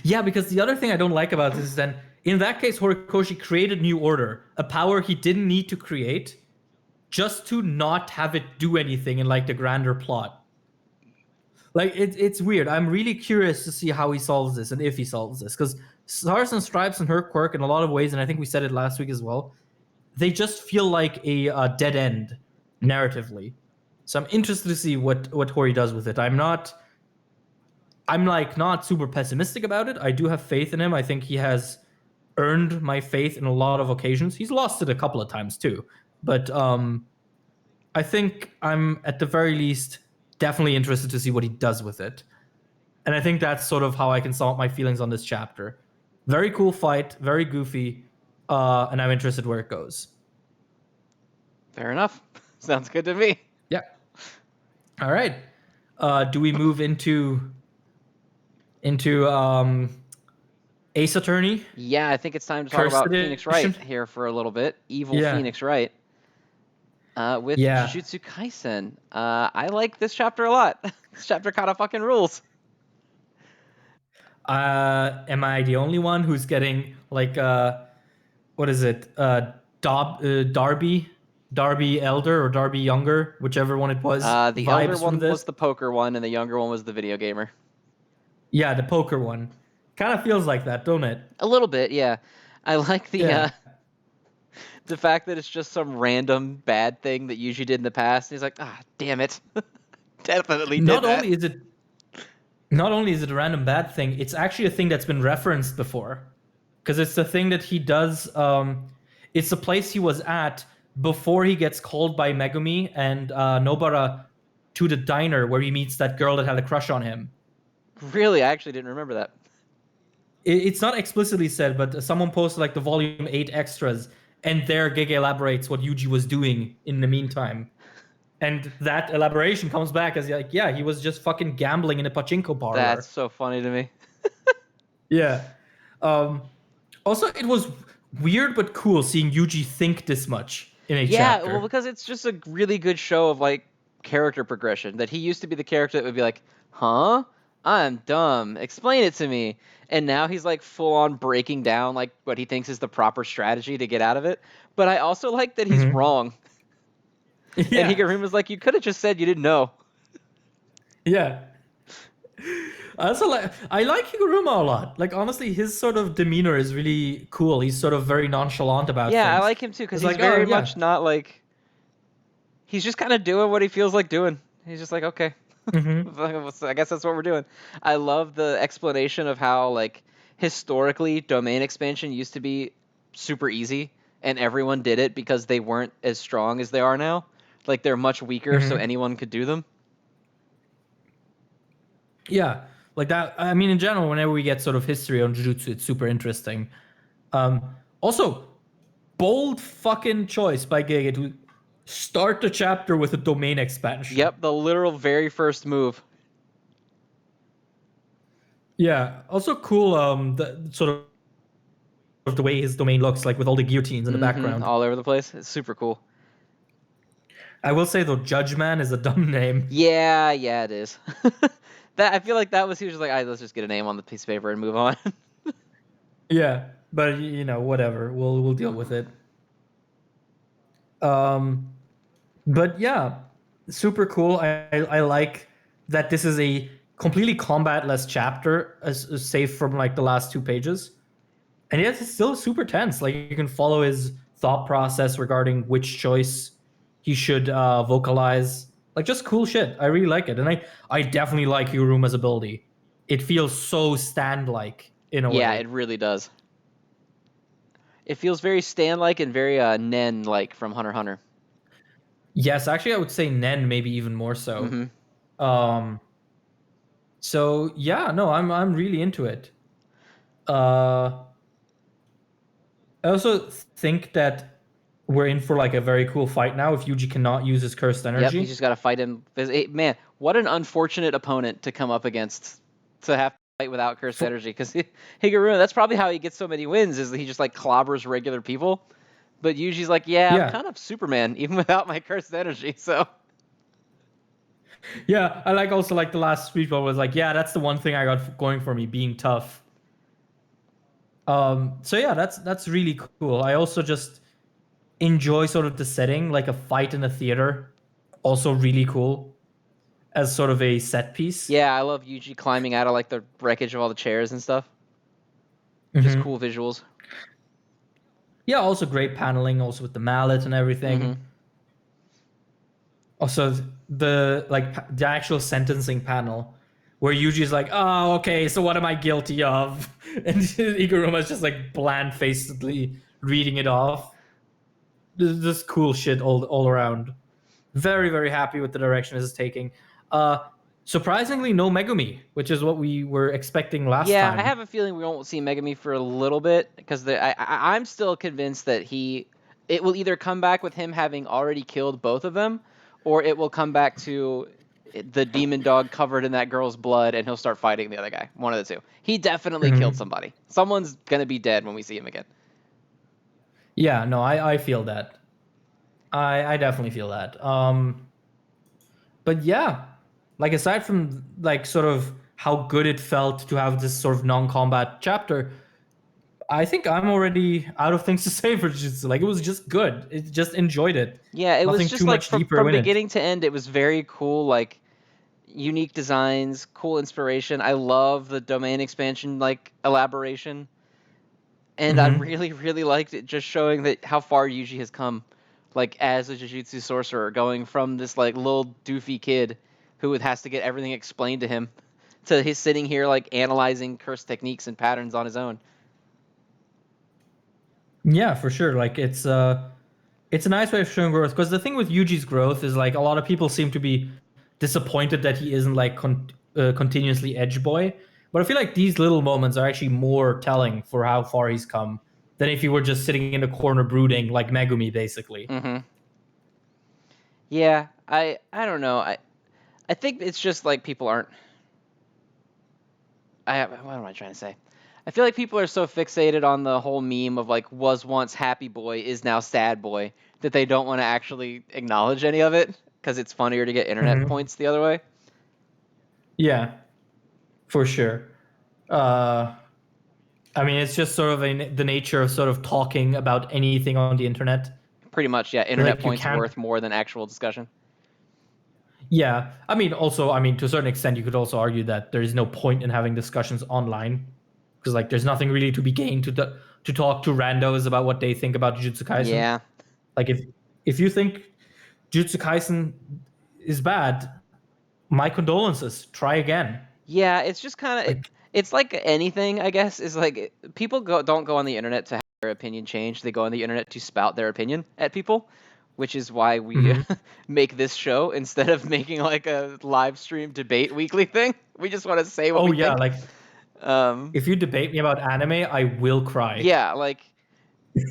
yeah, because the other thing I don't like about this is then in that case Horikoshi created New Order, a power he didn't need to create, just to not have it do anything in like the grander plot. Like it's weird. I'm really curious to see how he solves this and if he solves this, because Stars and Stripes and her quirk in a lot of ways, and I think we said it last week as well, they just feel like a dead end narratively. So I'm interested to see what Hori does with it. I'm like not super pessimistic about it. I do have faith in him. I think he has earned my faith in a lot of occasions. He's lost it a couple of times too, but I think I'm at the very least definitely interested to see what he does with it. And I think that's sort of how I can sum up my feelings on this chapter. Very cool fight, very goofy, and I'm interested where it goes. Fair enough. Sounds good to me. Yeah. All right. Do we move into Ace Attorney? Yeah, I think it's time to talk Cursed about Edition? Phoenix Wright here for a little bit. Evil Yeah. Phoenix Wright. With Yeah. Jujutsu Kaisen. I like this chapter a lot. This chapter kind of fucking rules. Am I the only one who's getting like what is it? Darby Elder or Darby Younger, whichever one it was. The elder Vibes from one this. was the poker one, and the younger one was the video gamer. Yeah, the poker one. Kind of feels like that, don't it? A little bit, yeah. I like the Yeah. the fact that it's just some random bad thing that Yuji did in the past. And he's like, damn it. Definitely did Not that. only is it a random bad thing, it's actually a thing that's been referenced before. Because it's the thing that he does. It's the place he was at before he gets called by Megumi and Nobara to the diner where he meets that girl that had a crush on him. Really? I actually didn't remember that. It's not explicitly said, but someone posted like the volume 8 extras, and there Gege elaborates what Yuji was doing in the meantime. And that elaboration comes back as like, yeah, he was just fucking gambling in a pachinko parlor. That's so funny to me. Yeah. Also, it was weird but cool seeing Yuji think this much in a chapter. Yeah, well, because it's just a really good show of like character progression. That he used to be the character that would be like, huh? I'm dumb. Explain it to me. And now he's like full on breaking down like what he thinks is the proper strategy to get out of it. But I also like that he's wrong. Yeah. And Higuruma's like, you could have just said you didn't know. Yeah. I like Higuruma a lot. Like honestly, his sort of demeanor is really cool. He's sort of very nonchalant about things. Yeah, I like him too because he's like, very much not like. He's just kind of doing what he feels like doing. He's just like, okay, I guess that's what we're doing. I love the explanation of how like historically domain expansion used to be super easy and everyone did it because they weren't as strong as they are now. Like they're much weaker, so anyone could do them. Yeah, like that. I mean, in general, whenever we get sort of history on Jujutsu, it's super interesting. Also, bold fucking choice by Gege to start the chapter with a domain expansion. Yep, the literal very first move. Yeah. Also cool. The sort of the way his domain looks, like with all the guillotines in the background, all over the place. It's super cool. I will say though, Judge Man is a dumb name. Yeah, it is. That I feel like that was he was just like, let's just get a name on the piece of paper and move on. Yeah, but you know, whatever. We'll deal with it. But yeah, super cool. I like that this is a completely combat-less chapter, as safe from like the last 2 pages, and yet it's still super tense. Like you can follow his thought process regarding which choice he should vocalize. Like just cool shit. I really like it, and I definitely like Higuruma's ability. It feels so stand-like in a way. Yeah, it really does. It feels very Stan-like and very Nen-like from Hunter x Hunter. Yes, actually, I would say Nen maybe even more so. So yeah, no, I'm really into it. I also think that we're in for like a very cool fight now if Yuji cannot use his cursed energy. Yep, he's just got to fight him. Man, what an unfortunate opponent to come up against to have to fight without cursed energy. Because Higuruma, that's probably how he gets so many wins, is that he just like clobbers regular people. But Yuji's like, yeah, I'm Yeah. kind of Superman even without my cursed energy. So Yeah, I like also like the last speech where it was like, yeah, that's the one thing I got going for me, being tough. So yeah, that's really cool. I also just enjoy sort of the setting, like a fight in a theater. Also really cool as sort of a set piece. yeah, I love Yuji climbing out of like the wreckage of all the chairs and stuff. Just Mm-hmm. cool visuals. Yeah, also great paneling, also with the mallet and Mm-hmm. everything. Also, the actual sentencing panel where Yuji's like, "Oh, okay, so what am I guilty of?" And Iguruma's just like bland-facedly reading it off. This cool shit all around. Very very happy with the direction this is taking. Uh, Surprisingly, no Megumi, which is what we were expecting last Yeah, I time. have a feeling we won't see Megami for a little bit because I'm still convinced that it will either come back with him having already killed both of them, or it will come back to the demon dog covered in that girl's blood, and he'll start fighting the other guy. One of the two. He definitely killed Mhm. somebody. Someone's gonna be dead when we see him again. Yeah, no, I feel that. I definitely feel that. But yeah, like aside from like sort of how good it felt to have this sort of non-combat chapter, I think I'm already out of things to say for Jujutsu. Like it was just good. It just enjoyed it. Yeah, it was Nothing too just like much from deeper from in it. beginning to end, it was very cool. Like unique designs, cool inspiration. I love the domain expansion like elaboration. And I Hmm. really, really liked it, just showing that how far Yuji has come, like as a Jujutsu sorcerer, going from this like little doofy kid who has to get everything explained to him, to his sitting here like analyzing curse techniques and patterns on his own. Yeah, for sure. Like it's a nice way of showing growth because the thing with Yuji's growth is like a lot of people seem to be disappointed that he isn't like continuously edge boy. But I feel like these little moments are actually more telling for how far he's come than if he were just sitting in the corner brooding like Megumi, basically. Mm-hmm. Yeah, I don't know. I think it's just like people aren't. What am I trying to say? I feel like people are so fixated on the whole meme of like was once happy boy is now sad boy that they don't want to actually acknowledge any of it because it's funnier to get internet Hmm. points the other way. Yeah, for sure. Uh, I mean, it's just sort of the nature of sort of talking about anything on the internet. Pretty much, yeah. Internet Like you points can't. worth more than actual discussion. Yeah, I mean, also, I mean, to a certain extent, you could also argue that there is no point in having discussions online because, like, there's nothing really to be gained to talk to randos about what they think about Jujutsu Kaisen. Yeah, Like, if you think Jujutsu Kaisen is bad, my condolences. Try again. yeah. It's just kind of Like, it's like anything, I guess. Is like people don't go on the internet to have their opinion changed. They go on the internet to spout their opinion at people, which is why we mhm. make this show instead of making like a live stream debate weekly thing. We just want to say what Oh we yeah, think. like Um, if you debate me about anime, I will cry. yeah, like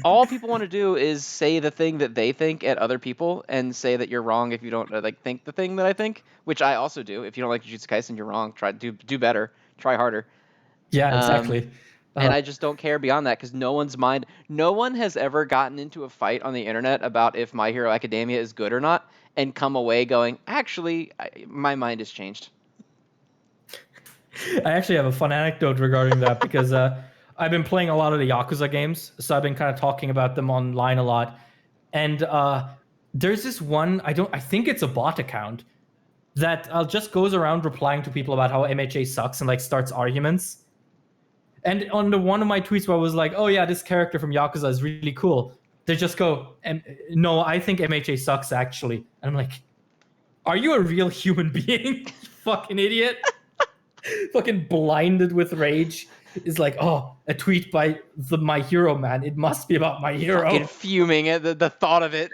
all people want to do is say the thing that they think at other people and say that you're wrong if you don't like think the thing that I think, which I also do. If you don't like Jujutsu Kaisen, you're wrong. Try do better. Try harder. Yeah, Um, exactly. and I just don't care beyond that because no one has ever gotten into a fight on the internet about if My Hero Academia is good or not and come away going, actually, my mind has changed. I actually have a fun anecdote regarding that because I've been playing a lot of the Yakuza games, so I've been kind of talking about them online a lot. And there's this one I think it's a bot account that just goes around replying to people about how MHA sucks and like starts arguments. And on the one of my tweets where I was like, "Oh yeah, this character from Yakuza is really cool," they just go, "No, I think MHA sucks actually." And I'm like, "Are you a real human being, you fucking idiot?" Fucking blinded with rage is like, oh, a tweet by my hero man. It must be about my Fucking hero. fuming at the thought of it.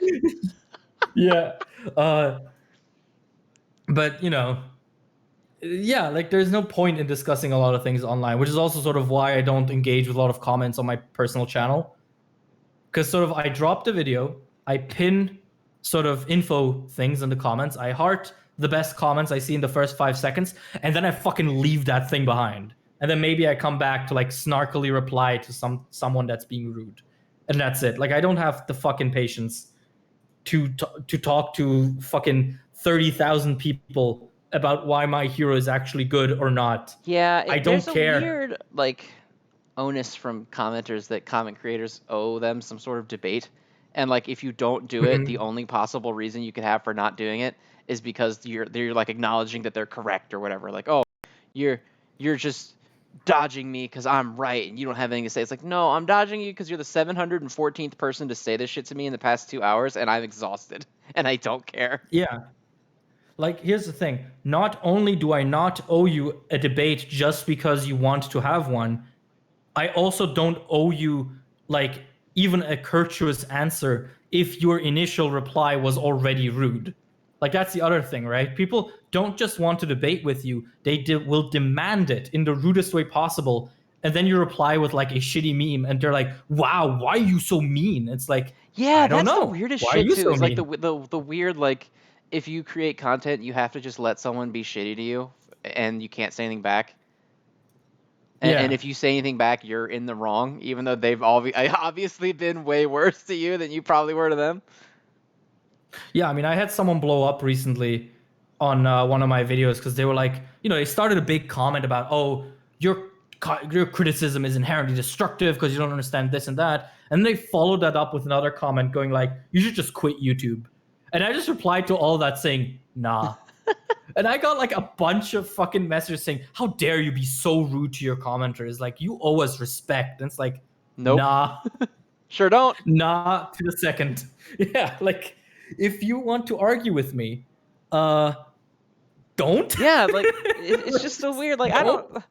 Yeah. Uh, but yeah, like there's no point in discussing a lot of things online, which is also sort of why I don't engage with a lot of comments on my personal channel. Because sort of I drop the video, I pin sort of info things in the comments, I heart the best comments I see in the first 5 seconds, and then I fucking leave that thing behind. And then maybe I come back to like snarkily reply to someone that's being rude. and that's it. Like, I don't have the fucking patience to talk to fucking 30,000 people about why my hero is actually good or not. Yeah, I don't there's a care. weird like onus from commenters that comment creators owe them some sort of debate. And like if you don't do it, the Mhm. only possible reason you could have for not doing it is because you're like acknowledging that they're correct or whatever. Like, oh, you're you're just dodging me because I'm right and you don't have anything to say. It's like, no, I'm dodging you because you're the 714th person to say this shit to me in the past 2 hours, and I'm exhausted and I don't care. Yeah. Like, here's the thing. Not only do I not owe you a debate just because you want to have one, I also don't owe you, like, even a courteous answer if your initial reply was already rude. Like, that's the other thing, right? People don't just want to debate with you, they will demand it in the rudest way possible. And then you reply with, like, a shitty meme, and they're like, wow, why are you so mean? It's like, Yeah, I don't that's the know. weirdest Why are shit you too. so Is like mean? the weird like if you create content, you have to just let someone be shitty to you, and you can't say anything back. And Yeah. if you say anything back, you're in the wrong, even though they've obviously been way worse to you than you probably were to them. Yeah, I mean, I had someone blow up recently on one of my videos because they were like, they started a big comment about, oh, your your criticism is inherently destructive because you don't understand this and that, and they followed that up with another comment going like, you should just quit YouTube, and I just replied to all that saying, nah, and I got like a bunch of fucking messages saying, how dare you be so rude to your commenters? Like, you owe us respect. And it's like, Nope, nah, sure don't. nah to the second. Yeah, like, if you want to argue with me, uh, don't. Yeah, like it's just so weird. Like I Don't. don't.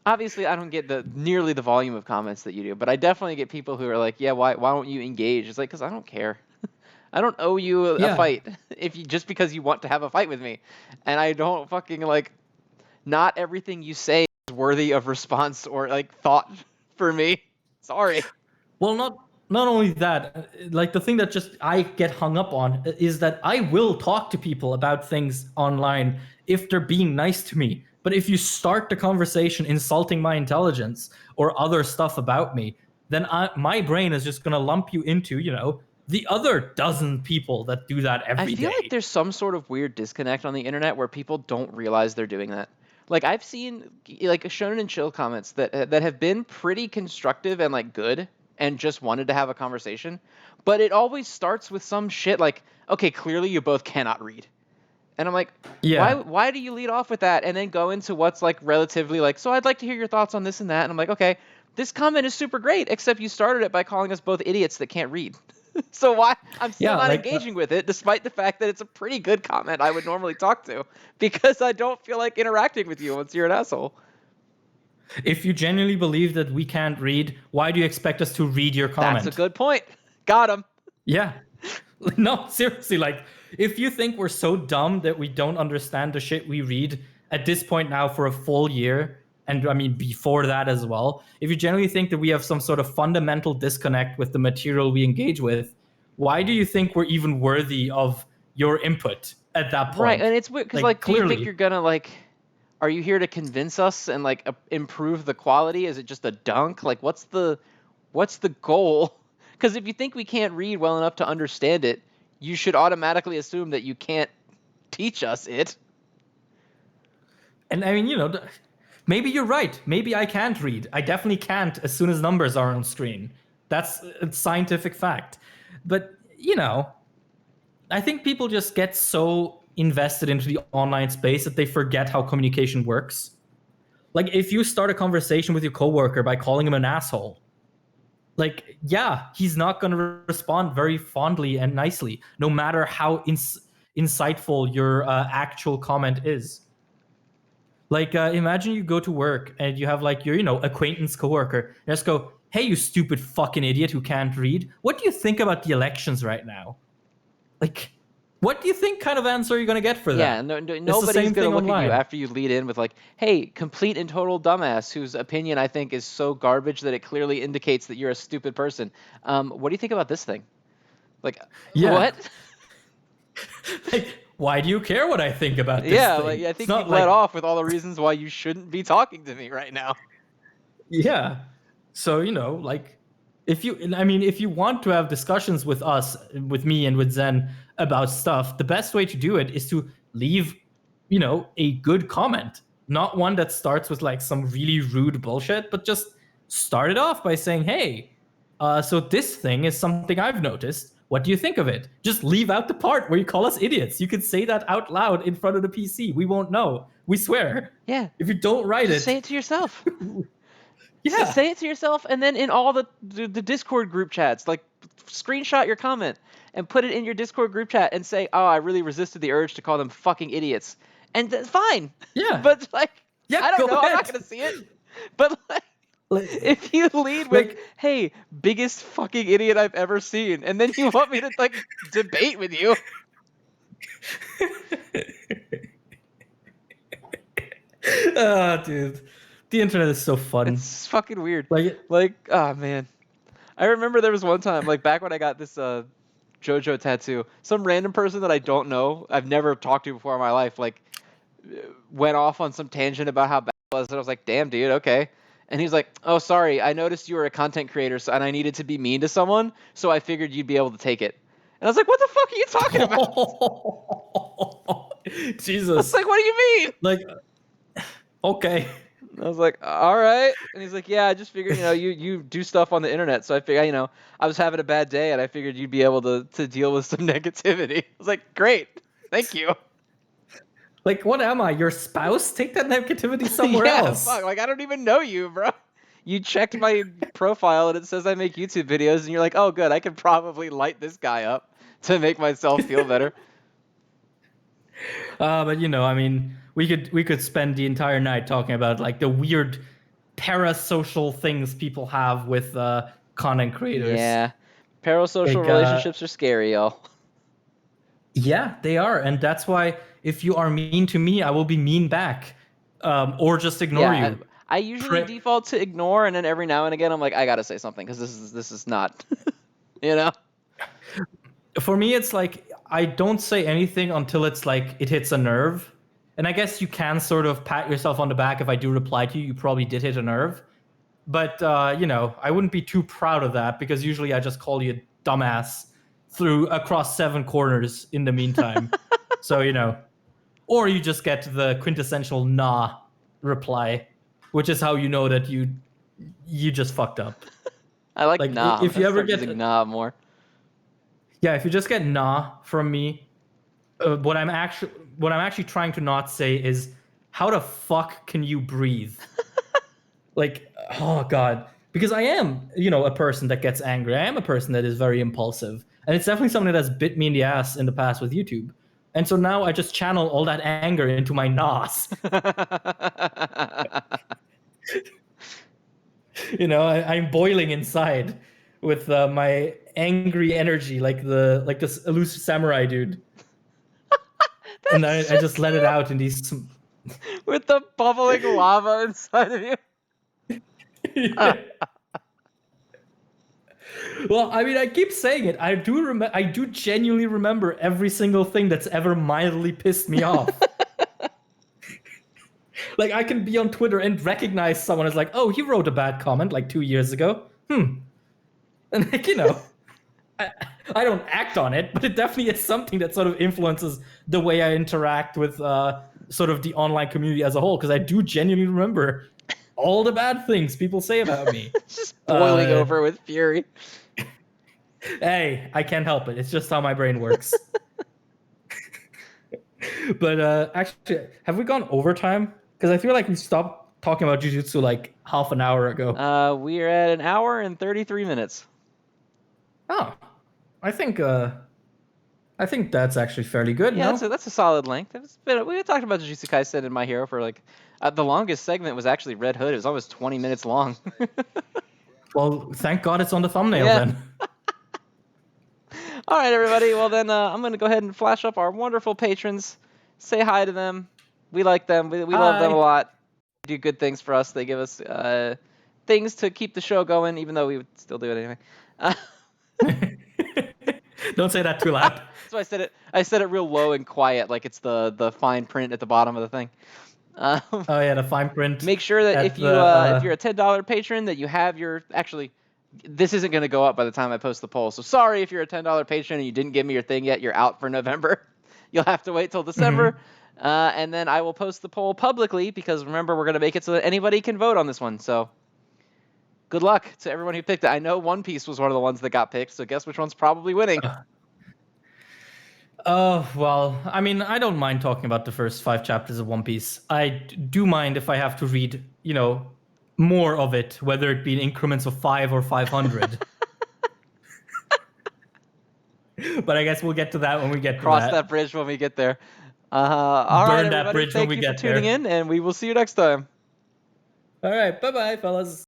Obviously, I don't get the nearly the volume of comments that you do, but I definitely get people who are like, yeah, why don't you engage? It's like because I don't care. I don't owe you a Yeah. fight if you just because you want to have a fight with me, and I don't fucking like. Not everything you say is worthy of response or like thought for me. Sorry. Well, not only that, like, the thing that just I get hung up on is that I will talk to people about things online if they're being nice to me. But if you start the conversation insulting my intelligence or other stuff about me, then my brain is just gonna lump you into, the other dozen people that do that I every feel like day. there's some sort of weird disconnect on the internet where people don't realize they're doing that. Like I've seen like Shonen and Chill comments that have been pretty constructive and like good and just wanted to have a conversation, but it always starts with some shit like, okay, clearly you both cannot read. And I'm like, Yeah. why do you lead off with that and then go into what's like relatively like, so I'd like to hear your thoughts on this and that. And I'm like, okay, this comment is super great, except you started it by calling us both idiots that can't read. So why I'm still Yeah, not like, engaging with it, despite the fact that it's a pretty good comment I would normally talk to, because I don't feel like interacting with you once you're an asshole. if you genuinely believe that we can't read, why do you expect us to read your That's a comment? good point. Got him. Yeah. No, seriously, like, if you think we're so dumb that we don't understand the shit we read at this point now for a full year, and I mean before that as well, if you generally think that we have some sort of fundamental disconnect with the material we engage with, why do you think we're even worthy of your input at that Right, point? and it's weird because Like, like, do you think clearly. you're gonna like? Are you here to convince us and like improve the quality? Is it just a dunk? Like, what's the goal? Because if you think we can't read well enough to understand it, you should automatically assume that you can't teach us it. And I mean, maybe you're right. Maybe I can't read. I definitely can't as soon as numbers are on screen. That's a scientific fact. But, I think people just get so invested into the online space that they forget how communication works. Like, if you start a conversation with your coworker by calling him an asshole, like, yeah, he's not going to respond very fondly and nicely, no matter how insightful your actual comment is. Like, imagine you go to work and you have like your, acquaintance coworker. And just go, hey, you stupid fucking idiot who can't read. What do you think about the elections right now? Like, what do you think kind of answer are you going to get for Yeah, that? It's the nobody's same gonna thing look at you online. after you lead in with like, "Hey, complete and total dumbass," whose opinion I think is so garbage that it clearly indicates that you're a stupid person. What do you think about this thing? Like, Yeah. what? Like, why do you care what I think about this Yeah, like thing? I It's think you've not let like, off with all the reasons why you shouldn't be talking to me right now. yeah. So, like, if you want to have discussions with us, with me and with Zen about stuff, the best way to do it is to leave, a good comment, not one that starts with like some really rude bullshit, but just start it off by saying, hey, so this thing is something I've noticed. What do you think of it? Just leave out the part where you call us idiots. You could say that out loud in front of the PC. We won't know. We swear. Yeah. If you don't write Just it, say it to yourself. yeah. Say it to yourself, and then in all the Discord group chats, like screenshot your comment and put it in your Discord group chat and say, "Oh, I really resisted the urge to call them fucking idiots," and that's fine. Yeah. But like, Yeah, I don't go know. ahead. I'm not gonna see it. But like, if you lead with, "Hey, biggest fucking idiot I've ever seen," and then you want me to like debate with you. Dude, the internet is so fun. It's fucking weird. Like, Oh man, I remember there was one time, like back when I got this JoJo tattoo, some random person that I don't know, I've never talked to before in my life, like went off on some tangent about how bad it was, and I was like, "Damn, dude, okay." And he's like, "Oh, sorry, I noticed you were a content creator, and I needed to be mean to someone, so I figured you'd be able to take it." And I was like, "What the fuck are you talking about?" Jesus. I was like, "What do you mean?" Like, okay. I was like, "All right." And he's like, "Yeah, I just figured, you do stuff on the internet, so I figured, I was having a bad day, and I figured you'd be able to deal with some negativity." I was like, "Great, thank you." Like, what am I? Your spouse? Take that negativity somewhere else. Fuck, like I don't even know you, bro. You checked my profile and it says I make YouTube videos, and you're like, "Oh, good, I could probably light this guy up to make myself feel better." But we could spend the entire night talking about like the weird parasocial things people have with content creators. Yeah, parasocial relationships are scary, y'all. Yeah, they are, and that's why if you are mean to me, I will be mean back, or just ignore you. I usually default to ignore, and then every now and again I'm like, I gotta say something because this is not, For me, it's like I don't say anything until it's like it hits a nerve, and I guess you can sort of pat yourself on the back if I do reply to you. You probably did hit a nerve, but I wouldn't be too proud of that because usually I just call you a dumbass across 7 corners in the meantime. So, or you just get the quintessential nah reply, which is how you know that you just fucked up. I like nah. If you ever get nah more. Yeah, if you just get nah from me, what I'm actually trying to not say is, how the fuck can you breathe? Like, oh god, because I am, a person that gets angry. I am a person that is very impulsive, and it's definitely something that's bit me in the ass in the past with YouTube. And so now I just channel all that anger into my nos. I'm boiling inside with my angry energy, like this elusive samurai dude. And I just let it out in these with the bubbling lava inside of you. Well, I keep saying it. I do genuinely remember every single thing that's ever mildly pissed me off. Like, I can be on Twitter and recognize someone as like, "Oh, he wrote a bad comment like 2 years ago." And like, I don't act on it, but it definitely is something that sort of influences the way I interact with sort of the online community as a whole, because I do genuinely remember all the bad things people say about me. Just boiling over with fury. Hey, I can't help it. It's just how my brain works. But actually, have we gone overtime? Because I feel like we stopped talking about Jujutsu like half an hour ago. We're at 1 hour and 33 minutes. Oh, I think that's actually fairly good. Yeah, no? that's a solid length. We talked about Jujutsu Kaisen and My Hero for like the longest segment was actually Red Hood. It was almost 20 minutes long. Well, thank God it's on the thumbnail then. All right, everybody. Well, then I'm going to go ahead and flash up our wonderful patrons. Say hi to them. We like them. We love them a lot. They do good things for us. They give us things to keep the show going, even though we would still do it anyway. Don't say that too loud. So I said it real low and quiet, like it's the fine print at the bottom of the thing. Oh yeah, the fine print. Make sure that if you're a $10 patron, that you have your this isn't going to go up by the time I post the poll. So sorry if you're a $10 patron and you didn't give me your thing yet. You're out for November. You'll have to wait till December. Mm-hmm. And then I will post the poll publicly because remember, we're going to make it so that anybody can vote on this one. So good luck to everyone who picked it. I know One Piece was one of the ones that got picked. So guess which one's probably winning? Oh, well, I mean, I don't mind talking about the first 5 chapters of One Piece. I do mind if I have to read, more of it, whether it be in increments of 5 or 500. But I guess we'll get to that when we get to Cross that bridge when we get there. All right, Burn that everybody. bridge when Thank we you for get tuning there. in, and we will see you next time. All right, bye-bye, fellas.